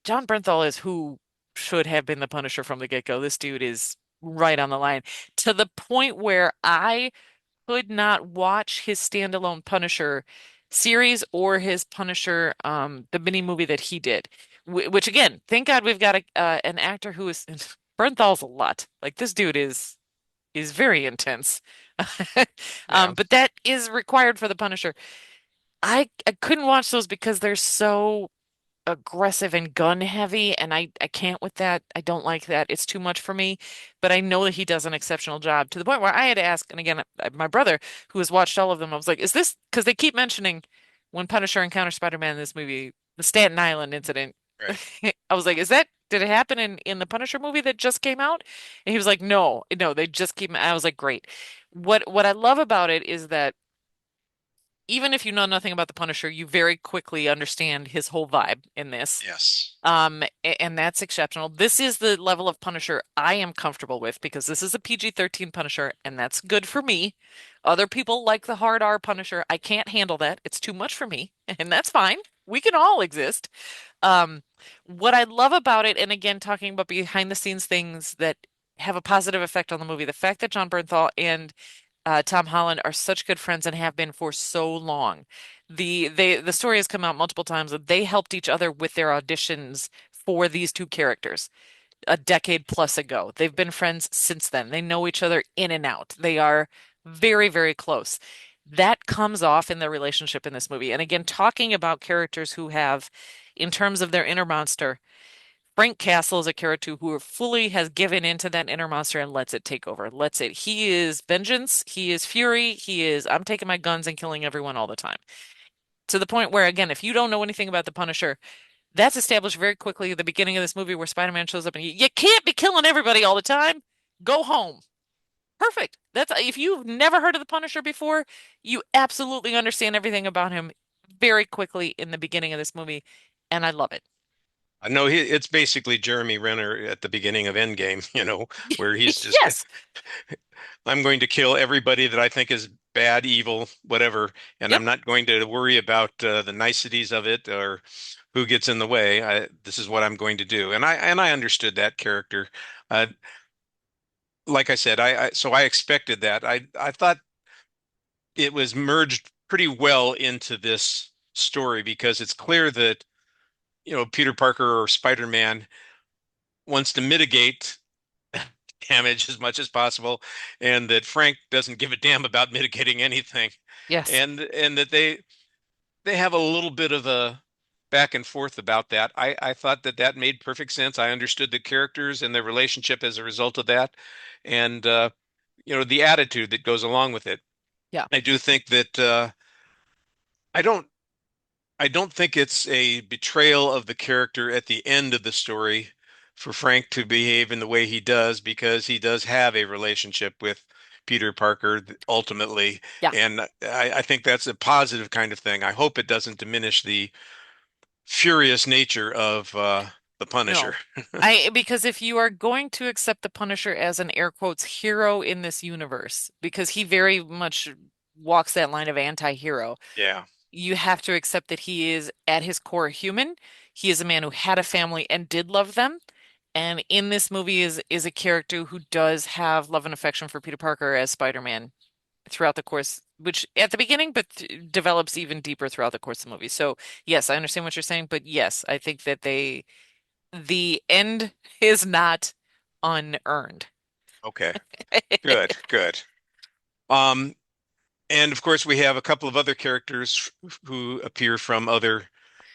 John Bernthal is who should have been the Punisher from the get-go. This dude is right on the line to the point where I could not watch his standalone Punisher series or his Punisher, the mini movie that he did. Which again, thank God we've got an actor who is Bernthal's a lot. Like this dude is very intense. Yeah. But that is required for the Punisher. I couldn't watch those because they're so aggressive and gun heavy, and I can't with that. I don't like that. It's too much for me. But I know that he does an exceptional job to the point where I had to ask, and again, my brother, who has watched all of them, I was like, "Is this?" Because they keep mentioning when Punisher encounters Spider-Man in this movie, the Staten Island incident. Right. I was like, "Is that?" Did it happen in the Punisher movie that just came out? And he was like, "No, no, they just keep." I was like, "Great." What I love about it is that even if you know nothing about the Punisher, you very quickly understand his whole vibe in this. Yes. And that's exceptional. This is the level of Punisher I am comfortable with because this is a PG-13 Punisher, and that's good for me. Other people like the hard R Punisher. I can't handle that. It's too much for me, and that's fine. We can all exist. Um, what I love about it, and again, talking about behind the scenes things that have a positive effect on the movie, the fact that John Bernthal and Tom Holland are such good friends and have been for so long. The story has come out multiple times that they helped each other with their auditions for these two characters a decade plus ago. They've been friends since then. They know each other in and out. They are very, very close. That comes off in their relationship in this movie. And again, talking about characters who have, in terms of their inner monster, Frank Castle is a character who fully has given into that inner monster and lets it take over. Lets it. He is vengeance. He is fury. He is, I'm taking my guns and killing everyone all the time. To the point where, again, if you don't know anything about the Punisher, that's established very quickly at the beginning of this movie where Spider-Man shows up and you can't be killing everybody all the time. Go home. Perfect. That's if you've never heard of the Punisher before, you absolutely understand everything about him very quickly in the beginning of this movie, and I love it. I know it's basically Jeremy Renner at the beginning of Endgame, where he's just, Yes. I'm going to kill everybody that I think is bad, evil, whatever, and Yep. I'm not going to worry about the niceties of it or who gets in the way. This is what I'm going to do, and I understood that character. Uh, like I said, so I expected that. I thought it was merged pretty well into this story because it's clear that Peter Parker or Spider-Man wants to mitigate damage as much as possible, and that Frank doesn't give a damn about mitigating anything, Yes. and that they have a little bit of a back and forth about that. I thought that made perfect sense. I understood the characters and their relationship as a result of that, and the attitude that goes along with it. Yeah. I do think that I don't I don't think it's a betrayal of the character at the end of the story for Frank to behave in the way he does because he does have a relationship with Peter Parker ultimately. Yeah. And I think that's a positive kind of thing. I hope it doesn't diminish the furious nature of the Punisher. No. I because if you are going to accept the Punisher as an air quotes hero in this universe, because he very much walks that line of anti-hero, Yeah. you have to accept that he is at his core human. He is a man who had a family and did love them. And in this movie is a character who does have love and affection for Peter Parker as Spider-Man throughout the course, which at the beginning, but develops even deeper throughout the course of the movie. So yes, I understand what you're saying, but yes, I think that the end is not unearned. Okay. Good. Good. Um, and of course we have a couple of other characters who appear from other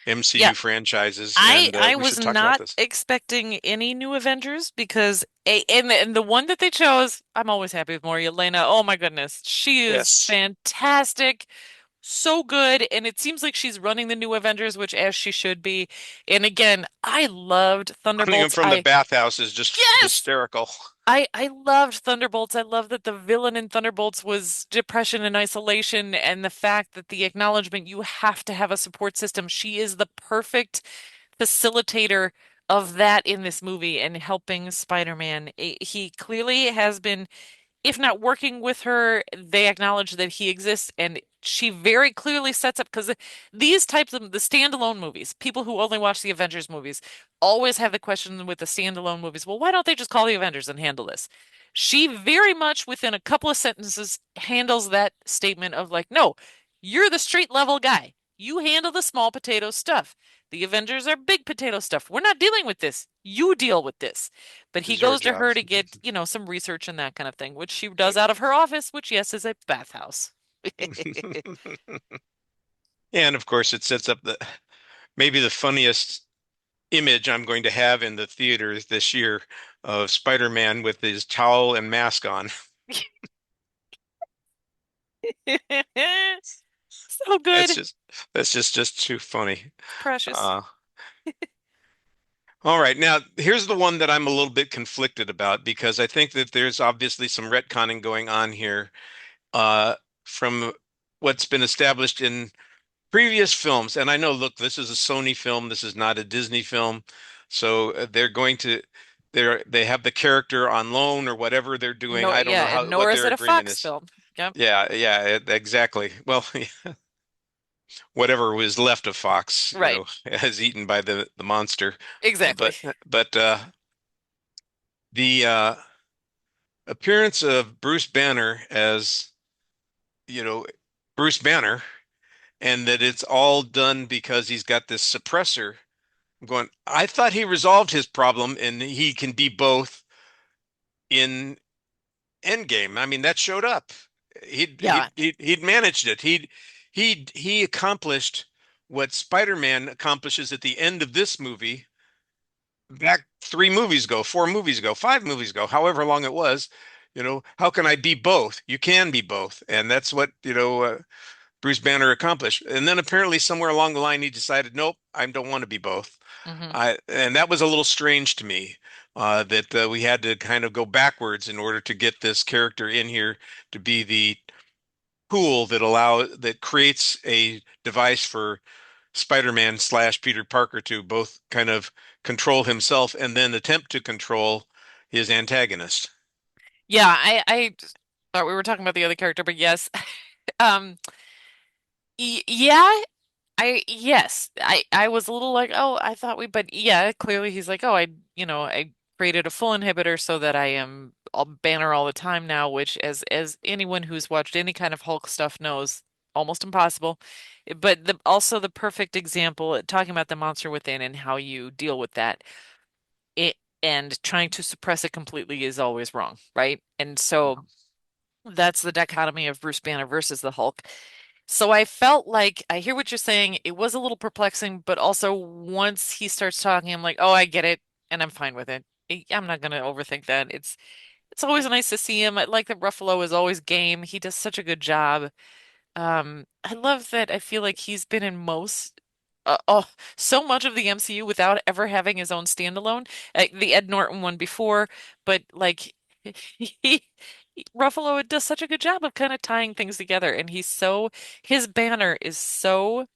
MCU Yeah, franchises, I and I we was should talk about not this. expecting any new Avengers because and the one that they chose, I'm always happy with more. Elena, oh my goodness, she is Yes. fantastic. So good, and it seems like she's running the new Avengers, which as she should be. And again, I loved Running him Thunderbolts. from the I bathhouse is just Yes, hysterical. I loved Thunderbolts. I love that the villain in Thunderbolts was depression and isolation, and the fact that the acknowledgement you have to have a support system. She is the perfect facilitator of that in this movie and helping Spider-Man. He clearly has been, if not working with her, they acknowledge that he exists, and she very clearly sets up because these types of the standalone movies, people who only watch the Avengers movies always have the question with the standalone movies, well, why don't they just call the Avengers and handle this? She very much within a couple of sentences handles that statement of like, no, you're the street level guy. You handle the small potato stuff. The Avengers are big potato stuff. We're not dealing with this. You deal with this. But This he is your goes to job. her to get, some research and that kind of thing, which she does out of her office, which, yes, is a bathhouse. And of course, it sets up the maybe the funniest image I'm going to have in the theaters this year of Spider-Man with his towel and mask on. So That's good. just that's just too funny. It's precious. Uh, all right, now here's the one that I'm a little bit conflicted about because I think that there's obviously some retconning going on here uh, from what's been established in previous films. And I know, look, this is a Sony film. This is not a Disney film. So they're going to they have the character on loan or whatever they're doing. No, I don't yeah, know and how nor what is their it a agreement Fox is. film. Yep, Yeah, exactly. Well, whatever was left of Fox, right. is eaten by the monster. Exactly. But the appearance of Bruce Banner as, you know, Bruce Banner, and that it's all done because he's got this suppressor. I'm going, I thought he resolved his problem and he can be both in Endgame. I mean, that showed up. Yeah. He'd managed it. He accomplished what Spider-Man accomplishes at the end of this movie back 3 movies ago, 4 movies ago, 5 movies ago, however long it was. How can I be both? You can be both. And that's what, Bruce Banner accomplished. And then apparently somewhere along the line he decided, nope, I don't want to be both. Hmm. And that was a little strange to me, that we had to kind of go backwards in order to get this character in here to be the tool that creates a device for Spider-Man slash Peter Parker to both kind of control himself and then attempt to control his antagonist. Yeah, I thought we were talking about the other character, but yes. Um, yeah, I was a little like, oh, I thought but yeah, clearly he's like, oh, I created a full inhibitor so that I am all banner all the time now, which as anyone who's watched any kind of Hulk stuff knows, almost impossible. But also the perfect example, talking about the monster within and how you deal with that. It and trying to suppress it completely is always wrong, right? And so that's the dichotomy of Bruce Banner versus the Hulk. So I felt like I hear what you're saying. It was a little perplexing, but also once he starts talking, I'm like, oh, I get it, and I'm fine with it. I'm not gonna overthink that. It's always nice to see him. I like that Ruffalo is always game. He does such a good job. I love that I feel like he's been in so much of the MCU without ever having his own standalone. The Ed Norton one before, but like he, Ruffalo does such a good job of kind of tying things together, and his banner is so.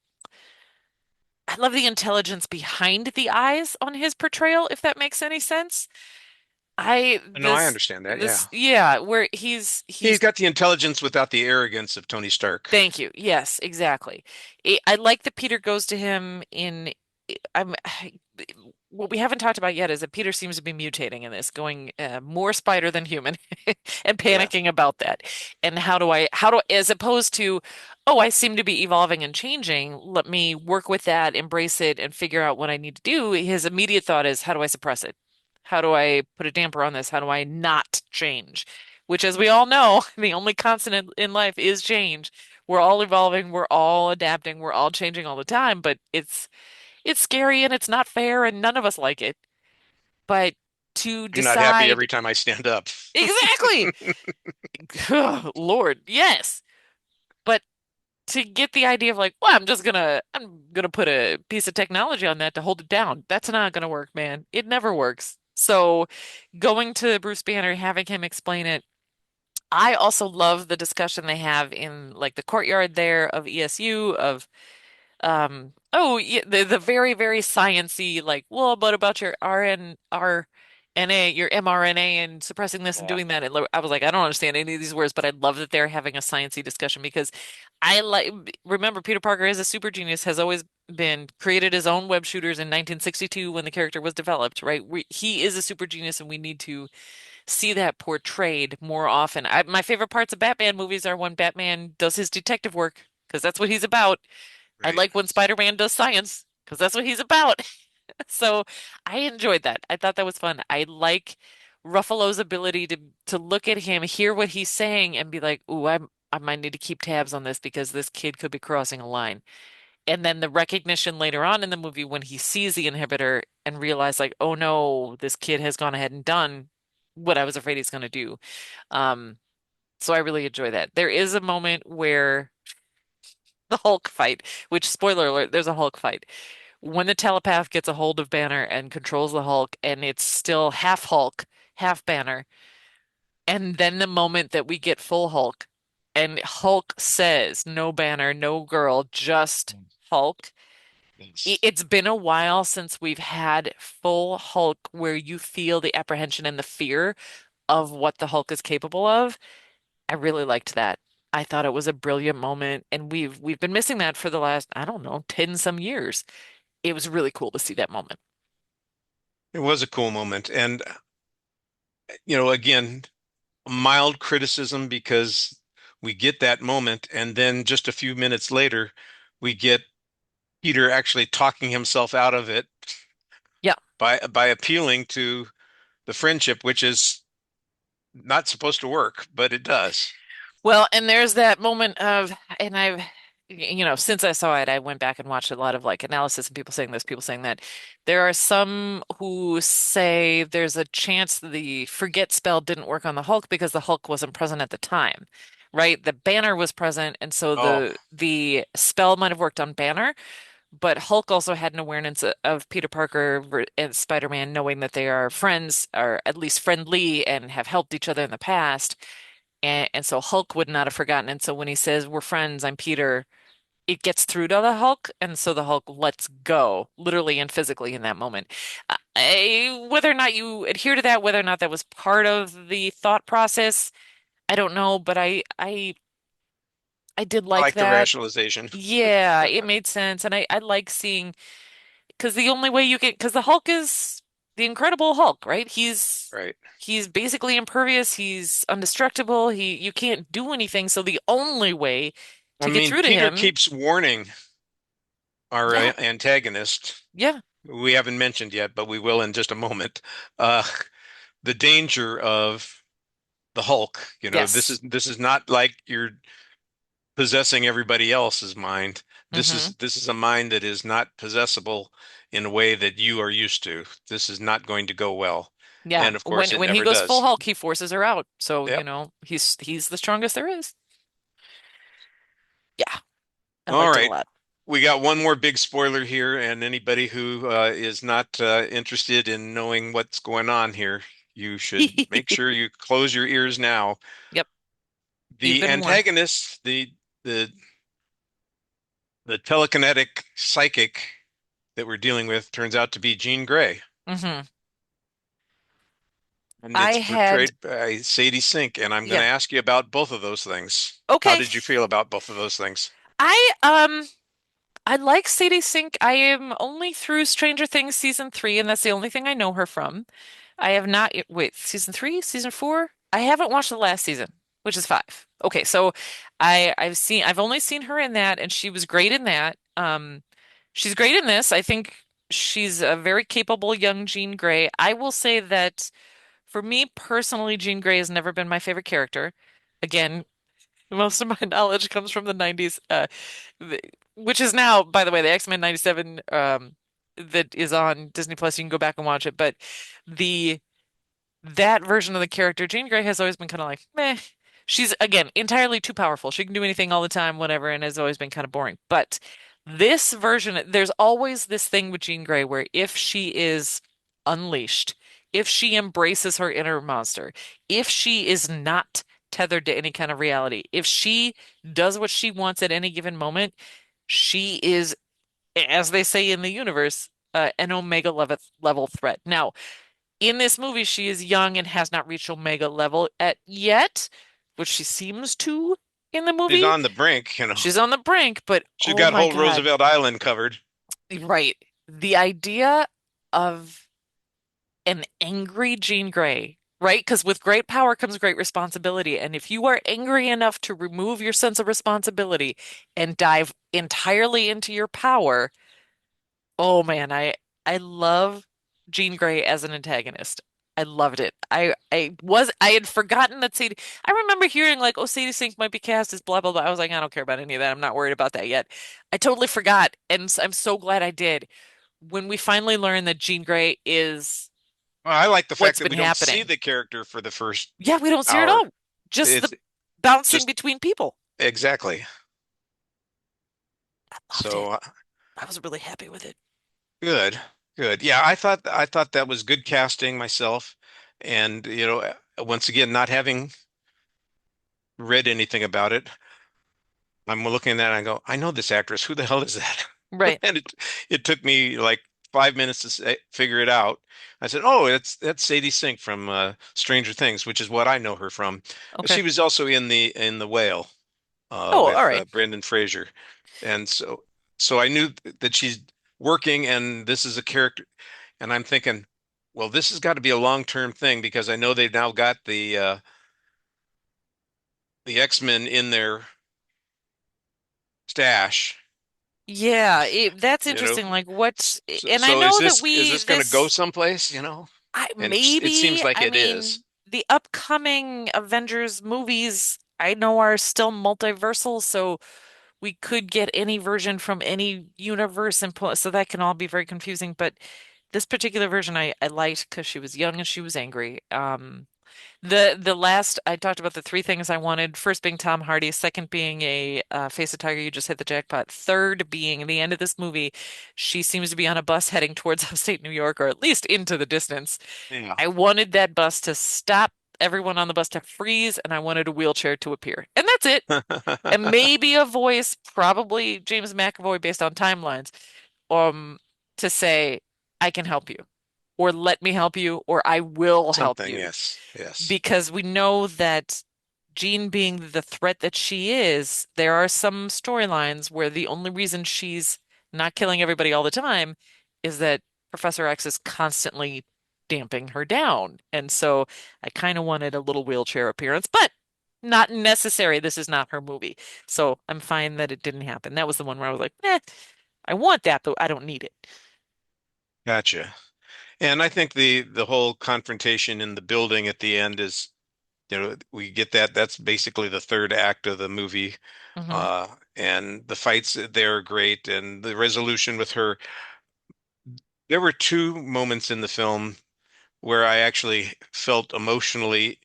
I love the intelligence behind the eyes on his portrayal, if that makes any sense. I No, I understand that. Yeah. yeah, where He's he's got the intelligence without the arrogance of Tony Stark. thank you. Yes, exactly. I like that Peter goes to him in. What we haven't talked about yet is that Peter seems to be mutating in this, going more spider than human, and Yeah. panicking about that. And as opposed to, oh, I seem to be evolving and changing. Let me work with that, embrace it, and figure out what I need to do. His immediate thought is, how do I suppress it? How do I put a damper on this? How do I not change? Which, as we all know, the only constant in life is change. We're all evolving, we're all adapting, we're all changing all the time, but it's scary and it's not fair and none of us like it. But to I'm not happy decide every time I stand up. exactly, Lord, yes. But to get the idea of like, well, I'm gonna put a piece of technology on that to hold it down. That's not gonna work, man. It never works. So going to Bruce Banner, having him explain it, I also love the discussion they have in like the courtyard there of ESU of oh yeah, the very very sciency like, well, what about your RNA, your mRNA and suppressing this and Yeah, doing that? And I was like, I don't understand any of these words, but I love that they're having a sciencey discussion because I like remember Peter Parker is a super genius, has always been created his own web shooters in 1962 when the character was developed, right? He is a super genius and we need to see that portrayed more often. My favorite parts of Batman movies are when Batman does his detective work because that's what he's about. I right. like when Spider-Man does science because that's what he's about. So I enjoyed that. I thought that was fun. I like Ruffalo's ability to look at him, hear what he's saying, and be like, "Ooh, I might need to keep tabs on this because this kid could be crossing a line." And then the recognition later on in the movie when he sees the inhibitor and realizes like, "Oh no, this kid has gone ahead and done what I was afraid he's going to do." Um, so I really enjoy that. There is a moment where the Hulk fight, which spoiler alert, there's a Hulk fight. When the telepath gets a hold of Banner and controls the Hulk, and it's still half Hulk, half Banner, and then the moment that we get full Hulk, and Hulk says, "No Banner, no girl, just Hulk." Yes. It's been a while since we've had full Hulk where you feel the apprehension and the fear of what the Hulk is capable of. I really liked that. I thought it was a brilliant moment, and we've been missing that for the last, I don't know, 10 some years. It was really cool to see that moment. It was a cool moment. And, again, mild criticism because we get that moment. And then just a few minutes later, we get Peter actually talking himself out of it Yeah. by appealing to the friendship, which is not supposed to work, but it does. Well, and there's that moment of, and since I saw it, I went back and watched a lot of like analysis and people saying this, people saying that. There are some who say there's a chance the forget spell didn't work on the Hulk because the Hulk wasn't present at the time, right? The Banner was present, and so Oh, the spell might have worked on Banner, but Hulk also had an awareness of Peter Parker and Spider-Man knowing that they are friends, or at least friendly, and have helped each other in the past. And so Hulk would not have forgotten. And so when he says, "We're friends, I'm Peter," it gets through to the Hulk. And so the Hulk lets go, literally and physically in that moment. Whether or not you adhere to that, whether or not that was part of the thought process, I don't know, but I did I like like the that. rationalization. Yeah, it made sense. And I like seeing, because the only way you get, because the Hulk is the Incredible Hulk, right? Right. He's basically impervious. He's indestructible. You can't do anything. So the only way I to get mean, through to Peter him, keeps warning our yeah, antagonist. yeah, We haven't mentioned yet, but we will in just a moment. Uh, the danger of the Hulk. This is yes, this is not like you're possessing everybody else's mind. This mm-hmm, is this is a mind that is not possessible in a way that you are used to. This is not going to go well. yeah. And of course, When it when he never goes full does. Hulk, he forces her out. So Yep. he's the strongest there is. Yeah, I All liked it a right. lot. We got one more big spoiler here, and anybody who is not interested in knowing what's going on here, you should make sure you close your ears now. Yep, you've The been warned. antagonist, the the telekinetic psychic that we're dealing with turns out to be Jean Grey, Hmm. and I it's had, portrayed by Sadie Sink. And I'm going to yeah, ask you about both of those things. How okay. did you feel about both of those things? I um I like Sadie Sink. I am only through Stranger Things season 3, and that's the only thing I know her from. I have not, wait, season 3, season 4? I haven't watched the last season, which is 5. Okay, so I've only seen her in that, and she was great in that. She's great in this. I think she's a very capable young Jean Grey. I will say that for me personally, Jean Grey has never been my favorite character. Again, Most of my knowledge comes from the 90s, the, which is now, by the way, the X-Men 97 that is on Disney Plus. You can go back and watch it. But the that version of the character, Jean Grey, has always been kind of like, meh. She's, again, entirely too powerful. She can do anything all the time, whatever, and has always been kind of boring. But this version, there's always this thing with Jean Grey where if she is unleashed, if she embraces her inner monster, if she is not tethered to any kind of reality, if she does what she wants at any given moment, she is, as they say in the universe, an Omega level threat. Now, in this movie, she is young and has not reached Omega level at yet, which she seems to in the She's movie. on the brink, you know. She's on the brink, but She's oh got my whole God. Roosevelt Island covered. Right. The idea of an angry Jean Grey, right? Because with great power comes great responsibility. And if you are angry enough to remove your sense of responsibility and dive entirely into your power, oh man, I love Jean Grey as an antagonist. I loved it. I had forgotten that Sadie. I remember hearing like, oh, Sadie Sink might be cast as blah blah blah. I was like, I don't care about any of that. I'm not worried about that yet. I totally forgot, and I'm so glad I did. When we finally learned that Jean Grey is Well, I like the fact what's that been we don't see happening. the character for the first Yeah, we don't see her at hour. all. Just It's the bouncing just between people. exactly. I loved it. So I was really happy with it. good, good. Yeah, I thought that was good casting myself, and once again, not having read anything about it, I'm looking at that and I go, I know this actress. Who the hell is that? Right. And it took me like 5 minutes to figure it out. I said, "Oh, that's Sadie Sink from Stranger Things, which is what I know her from." Okay. She was also in the Whale Oh, all with right. Brendan Fraser, and so I knew that she's working, and this is a character, and I'm thinking, well, this has got to be a long-term thing because I know they've now got the X-Men in their stash, Yeah, that's you know. interesting. Like what, So, and I so know that is we this going to go this someplace, I And it seems maybe like I it is. mean the upcoming Avengers movies I know are still multiversal, so we could get any version from any universe and pull, so that can all be very confusing. But this particular version I liked because she was young and she was angry. The last I talked about the three things I wanted. First being Tom Hardy, second being a face of tiger, you just hit the jackpot. Third being in the end of this movie, she seems to be on a bus heading towards upstate New York, or at least into the distance. Yeah. I wanted that bus to stop, everyone on the bus to freeze, and I wanted a wheelchair to appear. And that's it. And maybe a voice, probably James McAvoy based on timelines, um, to say, I can help you, or let me help you, or I will help Something, you yes, yes. because we know that Jean being the threat that she is, there are some storylines where the only reason she's not killing everybody all the time is that Professor X is constantly damping her down. And so I kind of wanted a little wheelchair appearance, but not necessary. This is not her movie. So I'm fine that it didn't happen. That was the one where I was like, I want that, but I don't need it. Gotcha. And I think the whole confrontation in the building at the end is, we get that. That's basically the third act of the movie. Hmm. And the fights there are great, and the resolution with her. There were two moments in the film where I actually felt emotionally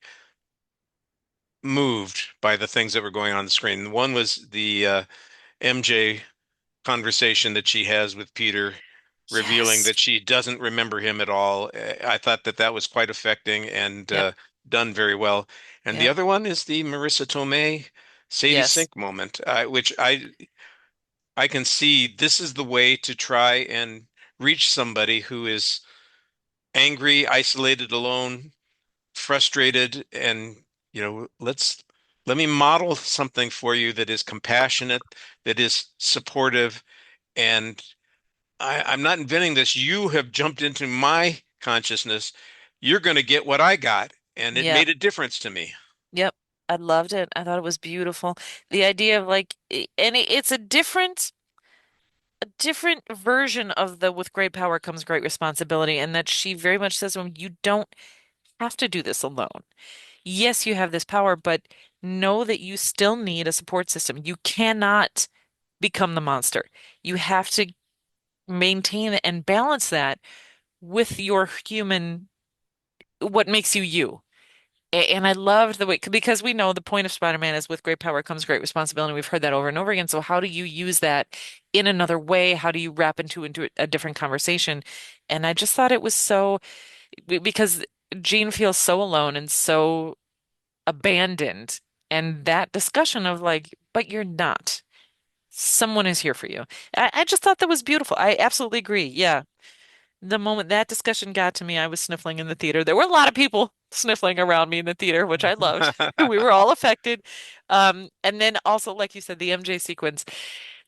moved by the things that were going on the screen. One was the MJ conversation that she has with Peter, revealing Yes. that she doesn't remember him at all. I thought that that was quite affecting and Yep. done very well. And the Yep. other one is the Marissa Tomei, Sadie Yes. Sink moment, which I can see this is the way to try and reach somebody who is angry, isolated, alone, frustrated, and let me model something for you that is compassionate, that is supportive, and I'm not inventing this. You have jumped into my consciousness. You're going to get what I got. And it Yep. made a difference to me. Yep. I loved it. I thought it was beautiful. The idea of like, and it's a different version of the with great power comes great responsibility, and that she very much says, well, you don't have to do this alone. yes, you have this power, but know that you still need a support system. You cannot become the monster. You have to maintain and balance that with your human, what makes you you. And I loved the way, because we know the point of Spider-Man is with great power comes great responsibility. We've heard that over and over again. So how do you use that in another way? How do you wrap into a different conversation? And I just thought it was so, because Jean feels so alone and so abandoned. And that discussion of like, but you're not. Someone is here for you. I just thought that was beautiful. I absolutely agree. Yeah. The moment that discussion got to me, I was sniffling in the theater. There were a lot of people sniffling around me in the theater, which I loved. We were all affected. And then also, like you said, the MJ sequence,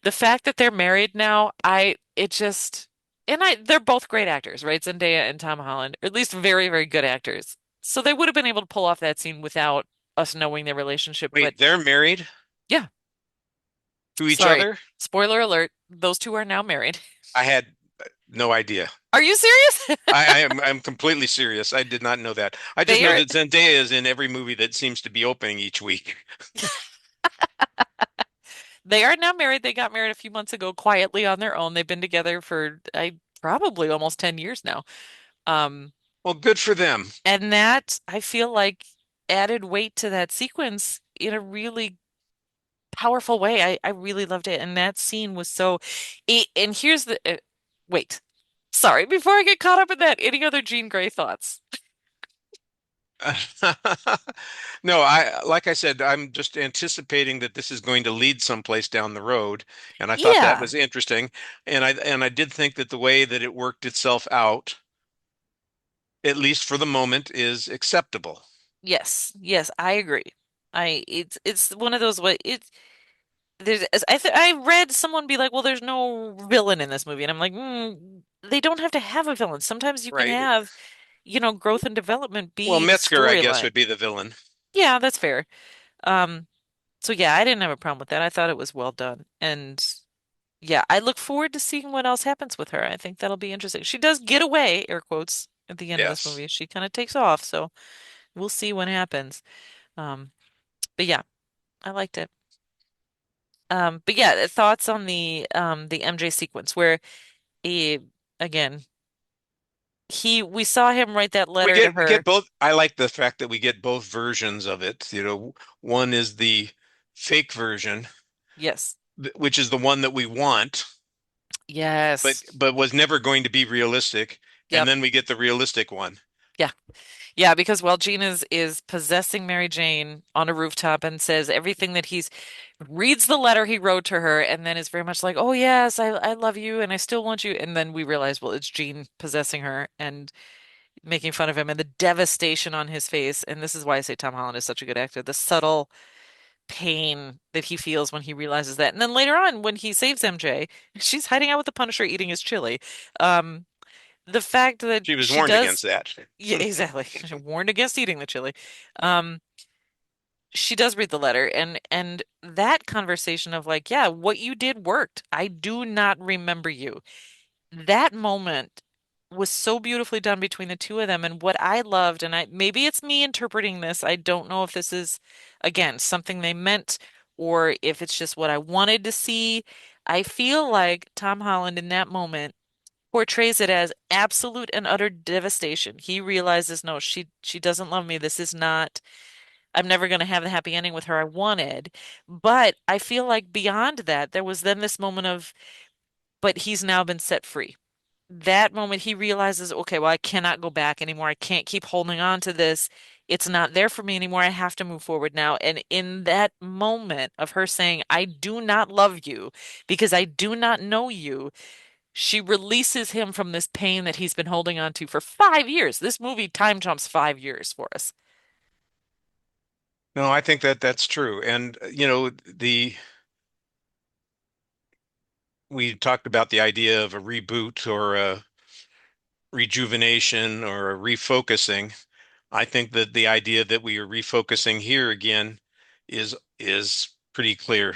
the fact that they're married now, it just, and they're both great actors, right? Zendaya and Tom Holland, or at least very, very good actors. So they would have been able to pull off that scene without us knowing their relationship. But Wait, they're married yeah, to each sorry. other? Spoiler alert, those two are now married. I had no idea. Are you serious? I'm completely serious. I did not know that. I just They know are. that Zendaya is in every movie that seems to be opening each week. They are now married. They got married a few months ago quietly on their own. They've been together for probably almost 10 years now. Um, Well, good for them. and that I feel like added weight to that sequence in a really powerful way. I really loved it. And that scene was so, and here's the, wait, sorry, before I get caught up in that, any other Jean Grey thoughts? No, like I said, I'm just anticipating that this is going to lead someplace down the road, and I thought that Yeah. was interesting. And I did think that the way that it worked itself out, at least for the moment, is acceptable. Yes. Yes, I agree. It's one of those what it's there's I read someone be like, well, there's no villain in this movie, and I'm like, they don't have to have a villain. Sometimes you can Right. have, growth and development Well, be the Metzger, I guess, storyline. would be the villain. Yeah, that's fair. Um, so yeah, I didn't have a problem with that. I thought it was well done, and yeah, I look forward to seeing what else happens with her. I think that'll be interesting. She does get away, air quotes, at the end of this Yes. movie. She kind of takes off, so we'll see what happens. Um, but yeah, I liked it. But yeah, thoughts on the MJ sequence where he again we saw him write that We letter to get her. both. I like the fact that we get both versions of it. One is the fake version, Yes. which is the one that we want, Yes. but was never going to be realistic, and Yep. then we get the realistic one. Yeah. Yeah, because while Gene is possessing Mary Jane on a rooftop and says everything that he's reads the letter he wrote to her and then is very much like, "Oh yes, I love you and I still want you." And then we realize, well, it's Gene possessing her and making fun of him and the devastation on his face. And this is why I say Tom Holland is such a good actor. The subtle pain that he feels when he realizes that. And then later on, when he saves MJ, she's hiding out with the Punisher eating his chili. Um, the fact that She was she warned against does, that. yeah, exactly, warned against eating the chili. Um, she does read the letter, and that conversation of like, yeah, what you did worked. I do not remember you. That moment was so beautifully done between the two of them. And what I loved, and I maybe it's me interpreting this. I don't know if this is, again, something they meant or if it's just what I wanted to see. I feel like Tom Holland in that moment portrays it as absolute and utter devastation. He realizes, no, she doesn't love me. This is not, I'm never going to have the happy ending with her I wanted. But I feel like beyond that, there was then this moment of, but he's now been set free. That moment he realizes, okay, well, I cannot go back anymore. I can't keep holding on to this. It's not there for me anymore. I have to move forward now. And in that moment of her saying, I do not love you because I do not know you, she releases him from this pain that he's been holding on to for 5 years. This movie time jumps 5 years for us. No, I think that that's true. And the we talked about the idea of a reboot or a rejuvenation or a refocusing. I think that the idea that we are refocusing here again is pretty clear.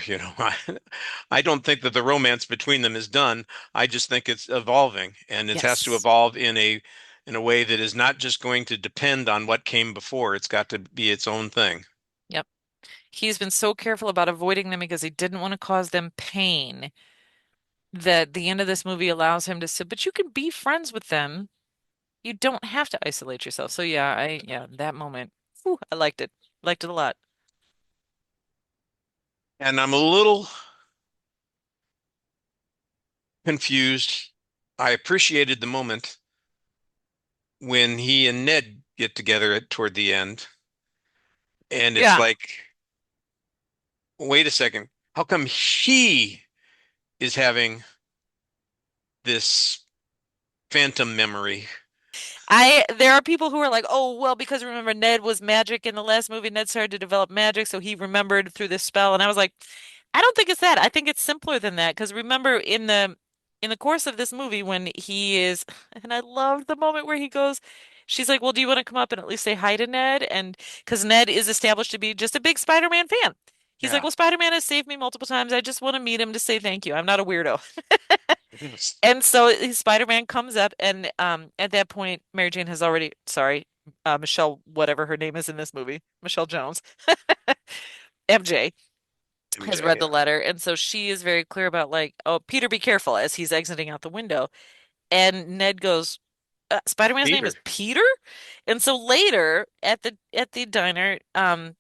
I don't think that the romance between them is done. I just think it's evolving, and it has to Yes. evolve in in a way that is not just going to depend on what came before. It's got to be its own thing. Yep. He's been so careful about avoiding them because he didn't want to cause them pain that the end of this movie allows him to say, but you can be friends with them. You don't have to isolate yourself. So yeah, that moment, whew, I liked it. Liked it a lot. And I'm a little confused. I appreciated the moment when he and Ned get together toward the end, and it's Yeah. like, wait a second, how come he is having this phantom memory? There are people who are like, oh, well, because remember Ned was magic in the last movie. Ned started to develop magic, so he remembered through this spell. And I was like, I don't think it's that. I think it's simpler than that. Because remember in the course of this movie when he is, and I loved the moment where he goes, she's like, well, do you want to come up and at least say hi to Ned? And because Ned is established to be just a big Spider-Man fan. He's like, Yeah. well, Spider-Man has saved me multiple times. I just want to meet him to say thank you. I'm not a weirdo. Yes. And so Spider-Man comes up, and at that point, Mary Jane has already, sorry, Michelle, whatever her name is in this movie, Michelle Jones, MJ, has MJ, read the yeah. letter, and so she is very clear about like, oh, Peter, be careful as he's exiting out the window. And Ned goes, Spider-Man's name Peter. is Peter? And so later at the diner,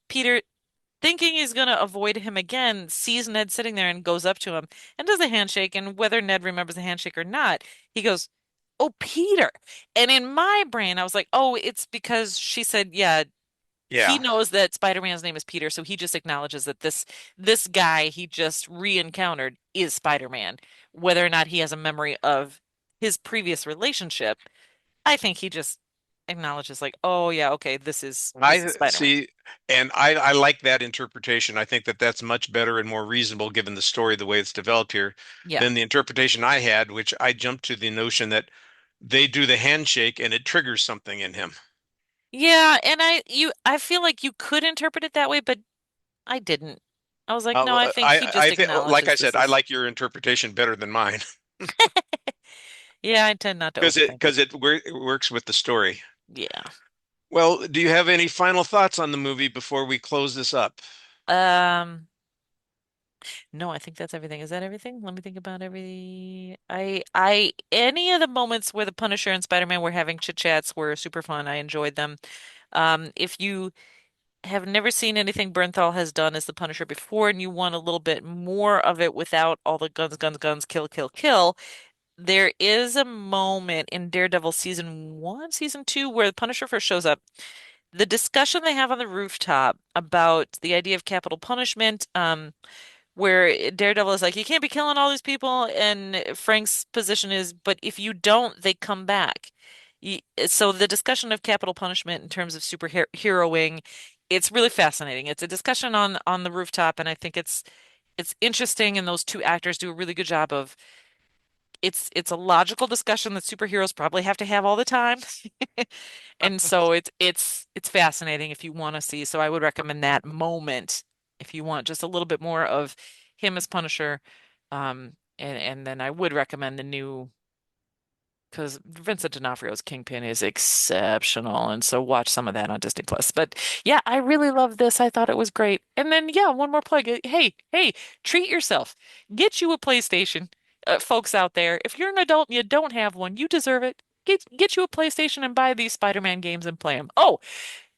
Peter thinking he's going to avoid him again, sees Ned sitting there and goes up to him and does a handshake. And whether Ned remembers the handshake or not, he goes, oh, Peter. And in my brain, I was like, oh, it's because she said, yeah, he Yeah. knows that Spider-Man's name is Peter, so he just acknowledges that this guy he just re-encountered is Spider-Man. Whether or not he has a memory of his previous relationship, I think he just acknowledges like, oh yeah, okay, this is I Spider-Man. see, and I like that interpretation. I think that that's much better and more reasonable given the story, the way it's developed here, Yeah. than the interpretation I had, which I jumped to the notion that they do the handshake and it triggers something in him. Yeah, and I feel like you could interpret it that way, but I didn't. I was like, no, I think he just I think, like acknowledges I this said, I is. like your interpretation better than mine Yeah, I tend not to because overthink it. it works with the story. Yeah. Well, do you have any final thoughts on the movie before we close this up? Um, no, I think that's everything. Is that everything? Let me think about any of the moments where the Punisher and Spider-Man were having chit chats were super fun. I enjoyed them. If you have never seen anything Bernthal has done as the Punisher before, and you want a little bit more of it without all the guns, guns, guns, kill, kill, kill. There is a moment in Daredevil season one, season two, where the Punisher first shows up. The discussion they have on the rooftop about the idea of capital punishment, where Daredevil is like, you can't be killing all these people, and Frank's position is, but if you don't, they come back. So the discussion of capital punishment in terms of superheroing, it's really fascinating. It's a discussion on the rooftop, and I think it's interesting, and those two actors do a really good job of it's a logical discussion that superheroes probably have to have all the time. And so it's fascinating if you want to see. So I would recommend that moment if you want just a little bit more of him as Punisher. And then I would recommend the new because Vincent D'Onofrio's Kingpin is exceptional, and so watch some of that on Disney Plus. But yeah, I really love this. I thought it was great. And then yeah, one more plug. Hey, treat yourself. Get you a PlayStation, folks out there. If you're an adult and you don't have one, you deserve it. Get you a PlayStation and buy these Spider-Man games and play them. Oh,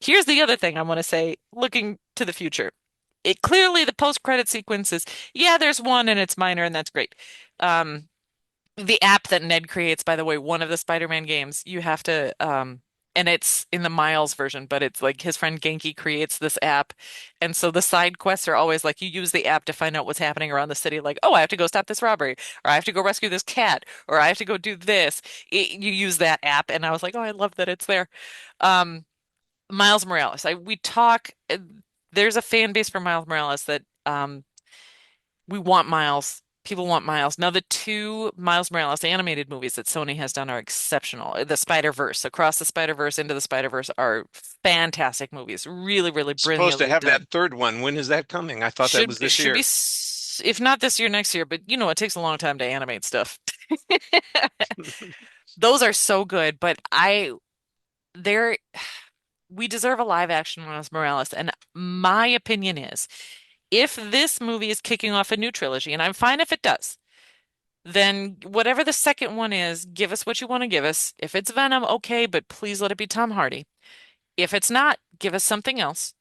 here's the other thing I want to say, looking to the future. It clearly the post-credit sequence is, yeah, there's one and it's minor and that's great. Um, the app that Ned creates, by the way, one of the Spider-Man games, you have to and it's in the Miles version, but it's like his friend Genki creates this app. And so the side quests are always like you use the app to find out what's happening around the city, like, oh, I have to go stop this robbery, or I have to go rescue this cat, or I have to go do this. You use that app, and I was like, oh, I love that it's there. Um, Miles Morales. We talk there's a fan base for Miles Morales that we want Miles. People want Miles. Now, the two Miles Morales animated movies that Sony has done are exceptional. The Spider-Verse, Across the Spider-Verse, Into the Spider-Verse are fantastic movies. Really, really Supposed to brilliantly have done. that third one. When is that coming? I thought that was this Should be, year. if not this year, next year, but it takes a long time to animate stuff. Those are so good, but they're we deserve a live action Miles Morales. And my opinion is if this movie is kicking off a new trilogy, and I'm fine if it does, then whatever the second one is, give us what you want to give us. If it's Venom, okay, but please let it be Tom Hardy. If it's not, give us something else.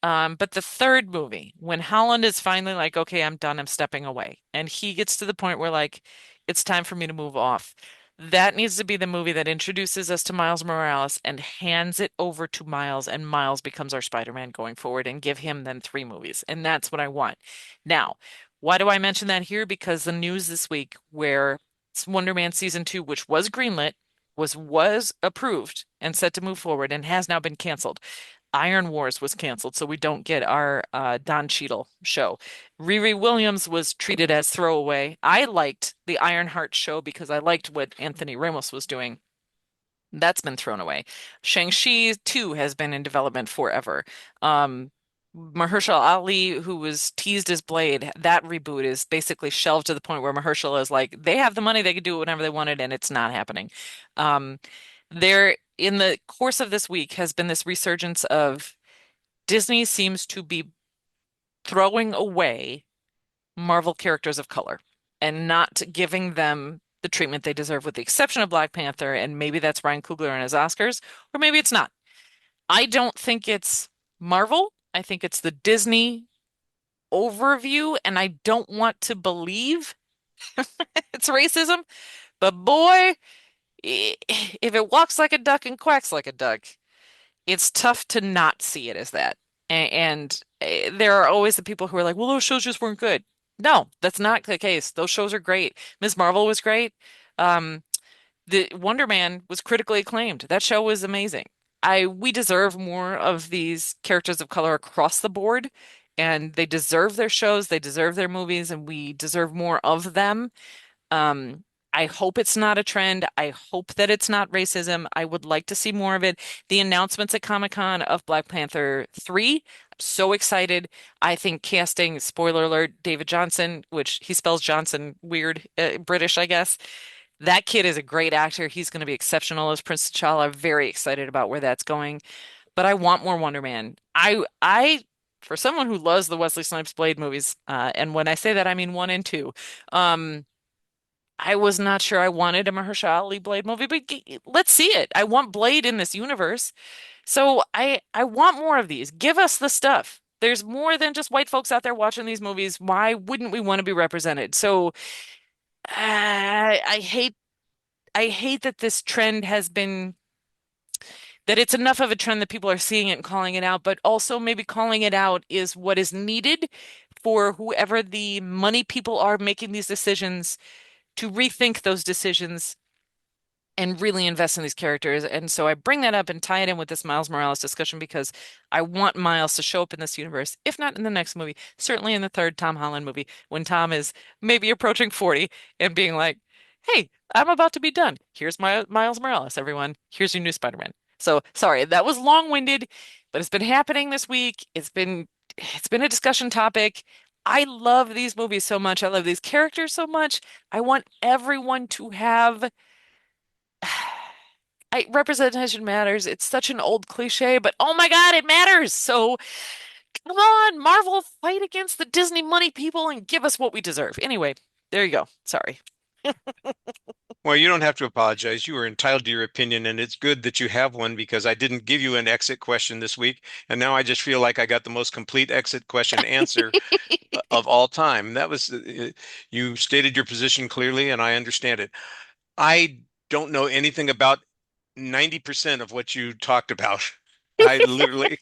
But the third movie, when Holland is finally like, okay, I'm done, I'm stepping away, and he gets to the point where like, it's time for me to move off. That needs to be the movie that introduces us to Miles Morales and hands it over to Miles, and Miles becomes our Spider-Man going forward, and give him then three movies. And that's what I want. Now, why do I mention that here? Because the news this week where Wonder Man season two, which was greenlit, was approved and set to move forward and has now been canceled. Iron Wars was canceled, so we don't get our Don Cheadle show. Riri Williams was treated as throwaway. I liked the Ironheart show because I liked what Anthony Ramos was doing. That's been thrown away. Shang-Chi 2 has been in development forever. Mahershala Ali, who was teased as Blade, that reboot is basically shelved to the point where Mahershala is like, they have the money, they could do whatever they wanted, and it's not happening. There, in the course of this week, has been this resurgence of Disney seems to be throwing away Marvel characters of color and not giving them the treatment they deserve, with the exception of Black Panther, and maybe that's Ryan Coogler and his Oscars, or maybe it's not. I don't think it's Marvel. I think it's the Disney overview, and I don't want to believe it's racism, but boy, if it walks like a duck and quacks like a duck, it's tough to not see it as that. And there are always the people who are like, well, those shows just weren't good. No, that's not the case. Those shows are great. Ms. Marvel was great. Um, the Wonder Man was critically acclaimed. That show was amazing. We deserve more of these characters of color across the board, and they deserve their shows, they deserve their movies, and we deserve more of them. Um, I hope it's not a trend. I hope that it's not racism. I would like to see more of it. The announcements at Comic-Con of Black Panther 3, I'm so excited. I think casting, spoiler alert, David Johnson, which he spells Johnson weird, British, I guess. That kid is a great actor. He's going to be exceptional as Prince T'Challa. Very excited about where that's going. But I want more Wonder Man. For someone who loves the Wesley Snipes Blade movies, and when I say that, I mean one and two. Um, I was not sure I wanted a Mahershala Ali Blade movie, but let's see it. I want Blade in this universe. So I want more of these. Give us the stuff. There's more than just white folks out there watching these movies. Why wouldn't we want to be represented? So I hate that this trend has been that it's enough of a trend that people are seeing it and calling it out, but also maybe calling it out is what is needed for whoever the money people are making these decisions to rethink those decisions and really invest in these characters. And so I bring that up and tie it in with this Miles Morales discussion because I want Miles to show up in this universe, if not in the next movie, certainly in the third Tom Holland movie, when Tom is maybe approaching 40 and being like, hey, I'm about to be done. Here's my Miles Morales, everyone. Here's your new Spider-Man. So sorry, that was long-winded, but it's been happening this week. It's been a discussion topic. I love these movies so much. I love these characters so much. I want everyone to have representation matters. It's such an old cliche, but oh my God, it matters. So come on, Marvel, fight against the Disney money people and give us what we deserve. Anyway, there you go. Sorry. Well, you don't have to apologize. You are entitled to your opinion, and it's good that you have one because I didn't give you an exit question this week, and now I just feel like I got the most complete exit question answer of all time. That was you stated your position clearly, and I understand it. I don't know anything about 90% of what you talked about. I literally,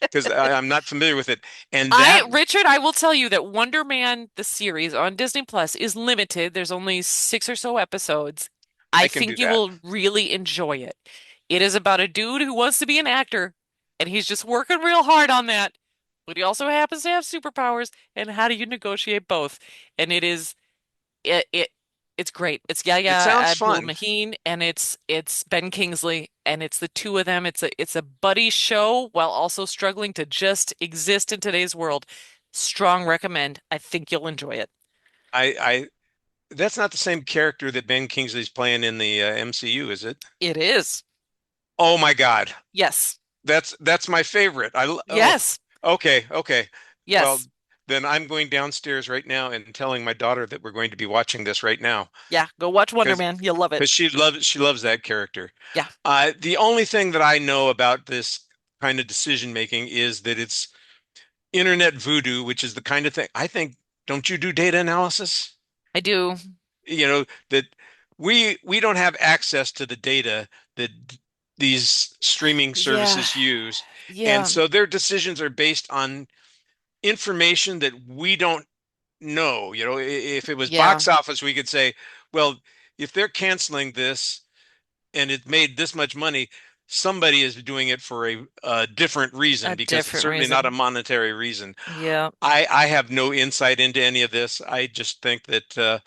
because I'm not familiar with it. And that Richard, I will tell you that Wonder Man, the series on Disney Plus, is limited. There's only six or so episodes. I I can do think you that. will really enjoy it. It is about a dude who wants to be an actor, and he's just working real hard on that. But he also happens to have superpowers, and how do you negotiate both? And it it's great. It's Yahya It sounds Abdul fun. Mahin and it's Ben Kingsley, and it's the two of them. It's a buddy show while also struggling to just exist in today's world. Strong recommend. I think you'll enjoy it. I That's not the same character that Ben Kingsley's playing in the MCU, is it? It is. Oh my God. Yes. That's my favorite. Oh, Yes. okay, okay. Well, Yes. then I'm going downstairs right now and telling my daughter that we're going to be watching this right now Yeah. Go watch Wonder because Man. You'll love it. she loves that character. Yeah. The only thing that I know about this kind of decision making is that it's internet voodoo, which is the kind of thing I think, don't you do data analysis? I do. That we don't have access to the data that these streaming Yeah. services use. And Yeah. so their decisions are based on information that we don't know. If it was Yeah. box office, we could say, well, if they're canceling this and it made this much money, somebody is doing it for a different reason A because it's different certainly not a reason. monetary reason. Yeah. I have no insight into any of this. I just think that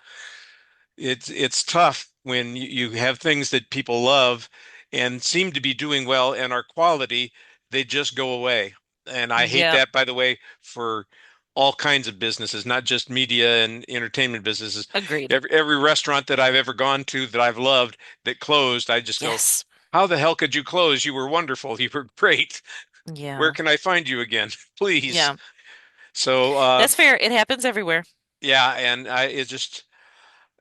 it's tough when you have things that people love and seem to be doing well and are quality, they just go away. And I hate Yeah. that, by the way, for all kinds of businesses, not just media and entertainment businesses. Agreed. Every restaurant that I've ever gone to that I've loved that closed, I just go, Yes. how the hell could you close? You were wonderful. You were great. Where Yeah. can I find you again? Please. Yeah. So, That's fair. It happens everywhere. yeah, and it just,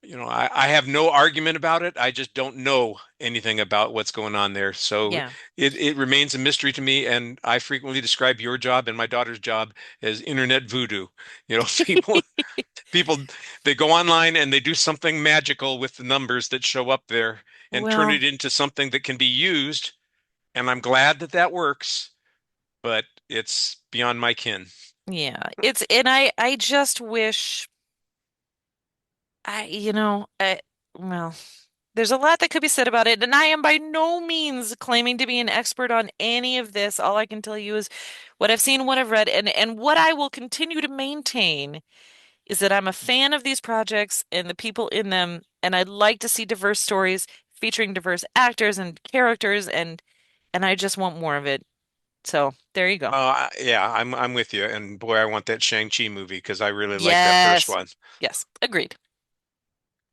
I have no argument about it. I just don't know anything about what's going on there. So Yeah. it remains a mystery to me. And I frequently describe your job and my daughter's job as internet voodoo. People, they go online and they do something magical with the numbers that show up there and turn Well, it into something that can be used. And I'm glad that that works, but it's beyond my kin. yeah. It's and I just wish well, there's a lot that could be said about it, and I am by no means claiming to be an expert on any of this. All I can tell you is what I've seen, what I've read, and what I will continue to maintain is that I'm a fan of these projects and the people in them, and I'd like to see diverse stories featuring diverse actors and characters, and I just want more of it. So there you go. Yeah, I'm with you. And boy, I want that Shang-Chi movie because I really like that first Yes. one. Yes. Agreed.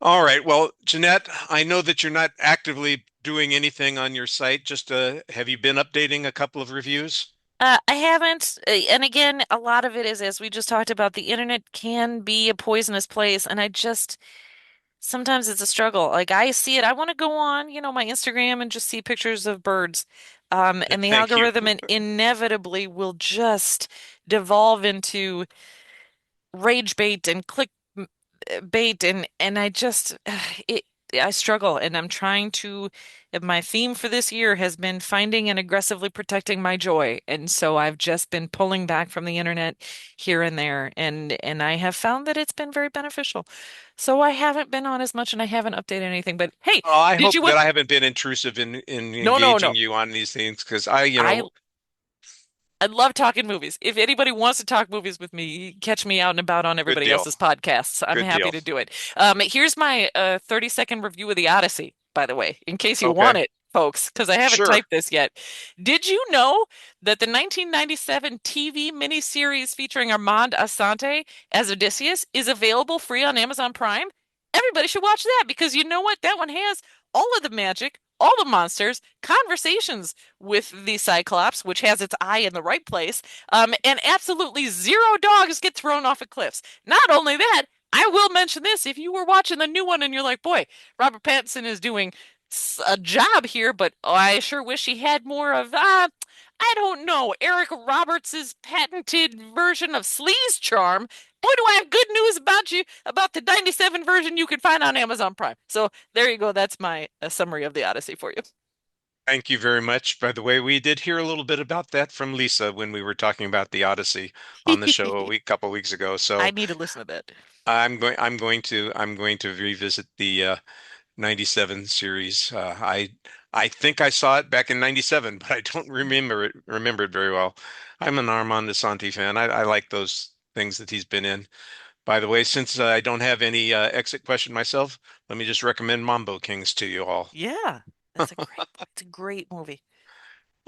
All right. Well, Jeanette, I know that you're not actively doing anything on your site. Just have you been updating a couple of reviews? I haven't, and again, a lot of it is, as we just talked about, the internet can be a poisonous place, and I just sometimes it's a struggle. Like I see it, I want to go on, my Instagram and just see pictures of birds, and the Thank you. algorithm inevitably will just devolve into rage bait and click bait and I just it I struggle and I'm trying to my theme for this year has been finding and aggressively protecting my joy. And so I've just been pulling back from the internet here and there and I have found that it's been very beneficial. So I haven't been on as much and I haven't updated anything. But hey, I did hope you that win? I haven't been intrusive in No, no, engaging no. you on these things because I I love talking movies. If anybody wants to talk movies with me, catch me out and about on good everybody deal. else's podcasts. I'm Good happy deal. to do it. Here's my 30-second review of the Odyssey, by the way, in case you want Okay. it, folks, because I haven't Sure. typed this yet. Did you know that the 1997 TV miniseries featuring Armand Assante as Odysseus is available free on Amazon Prime? Everybody should watch that because you know what? That one has all of the magic, all the monsters, conversations with the Cyclops, which has its eye in the right place, and absolutely zero dogs get thrown off of cliffs. Not only that, I will mention this. If you were watching the new one and you're like, boy, Robert Pattinson is doing a job here, but oh, I sure wish he had more of, I don't know, Eric Roberts's patented version of Sleaze Charm. Boy, do I have good news about you about the 97 version you can find on Amazon Prime. So there you go. That's my summary of the Odyssey for you. Thank you very much. By the way, we did hear a little bit about that from Lisa when we were talking about the Odyssey on the show couple weeks ago. I So need to listen to that. I'm going to revisit the 97 series. I think I saw it back in 97, but I don't remember it very well. I'm an Armand Assante fan. I like those things that he's been in. By the way, since I don't have any exit question myself, let me just recommend Mambo Kings to you all. Yeah, that's a great, it's a great movie.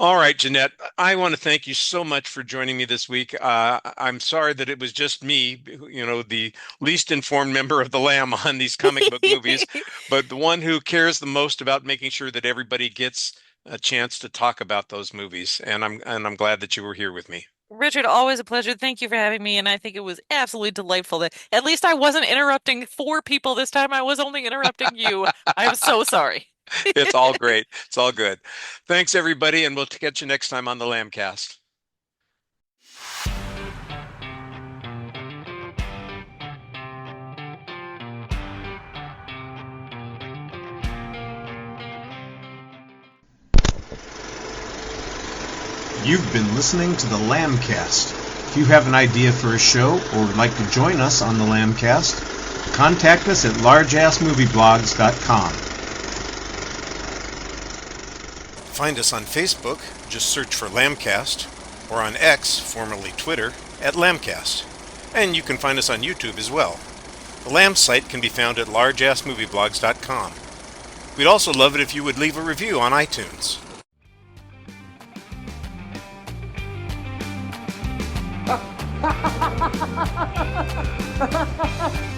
All right, Jeanette, I want to thank you so much for joining me this week. I'm sorry that it was just me, the least informed member of the Lamb on these comic book movies, but the one who cares the most about making sure that everybody gets a chance to talk about those movies. And I'm glad that you were here with me. Richard, always a pleasure. Thank you for having me. And I think it was absolutely delightful that at least I wasn't interrupting four people this time. I was only interrupting you. I'm so sorry. It's all great. It's all good. Thanks, everybody, and we'll catch you next time on the Lambcast. You've been listening to the Lambcast. If you have an idea for a show or would like to join us on the Lambcast, contact us at largeassmovieblogs.com. Find us on Facebook, just search for Lambcast, or on X, formerly Twitter, at Lambcast. And you can find us on YouTube as well. The Lamb site can be found at largeassmovieblogs.com. We'd also love it if you would leave a review on iTunes. Ha ha ha ha ha ha ha ha ha ha ha ha ha ha ha ha ha ha